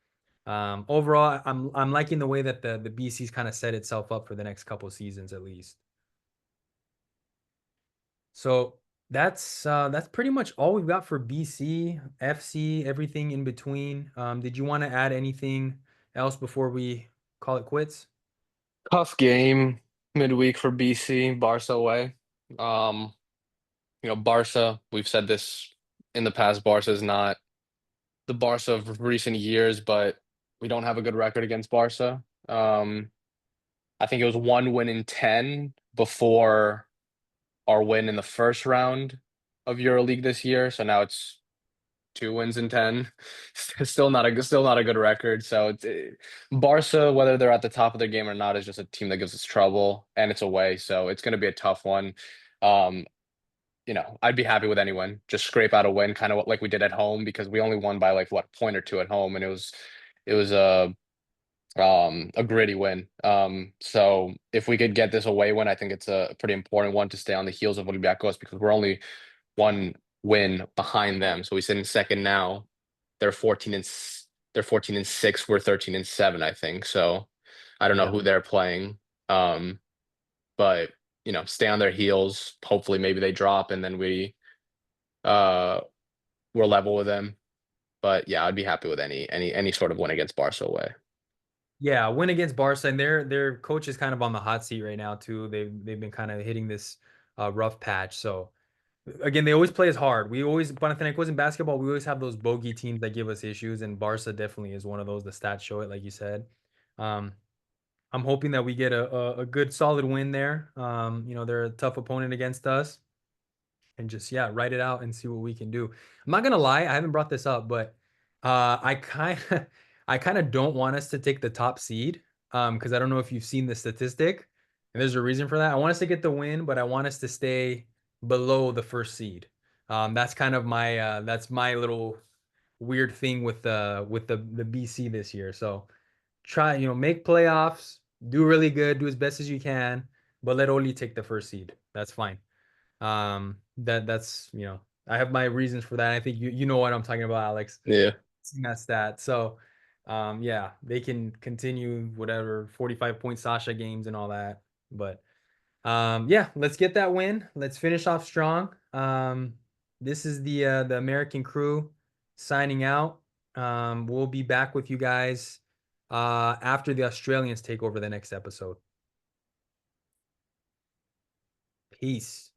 overall, I'm liking the way that the BC's kind of set itself up for the next couple seasons at least. So that's pretty much all we've got for BC, FC, everything in between. Did you want to add anything else before we call it quits? Tough game midweek for BC, Barca away. Um, Barca, we've said this in the past, Barca is not the Barca of recent years, but we don't have a good record against Barca. I think it was one win in 10 before our win in the first round of EuroLeague this year. So now it's 2 wins in 10. Still not a good record. So Barca, whether they're at the top of their game or not, is just a team that gives us trouble, and it's away. So it's going to be a tough one. Um, I'd be happy with anyone. Just scrape out a win, kind of like we did at home, because we only won by like what, point or two at home, and it was a gritty win. So if we could get this away win, I think it's a pretty important one to stay on the heels of Olympiacos, because we're only one win behind them. So we sit in second now. They're 14 and they're 14 and 6. We're 13 and 7, I think. So I don't know Yeah. who they're playing. But stay on their heels. Hopefully maybe they drop and then uh we're level with them. But yeah, I'd be happy with any sort of win against Barca away. Yeah, win against Barca, and their coach is kind of on the hot seat right now too. They've been kind of hitting this rough patch. So again, they always play as hard. Panathinaikos in basketball, we always have those bogey teams that give us issues, and Barca definitely is one of those. The stats show it, like you said. Um, I'm hoping that we get a good solid win there. They're a tough opponent against us, and just write it out and see what we can do. I'm not gonna lie, I haven't brought this up, but I kind of I kind of don't want us to take the top seed because I don't know if you've seen the statistic, and there's a reason for that. I want us to get the win, but I want us to stay below the first seed. That's kind of my little weird thing with the BC this year. So try, make playoffs, do really good, do as best as you can, but let Oli take the first seed. That's fine. That's I have my reasons for that. I think you know what I'm talking about, Alex. Yeah. Seeing that stat. So Yeah, they can continue whatever 45-point Sasha games and all that. But yeah, let's get that win. Let's finish off strong. This is the American crew signing out. We'll be back with you guys after the Australians take over the next episode. Peace.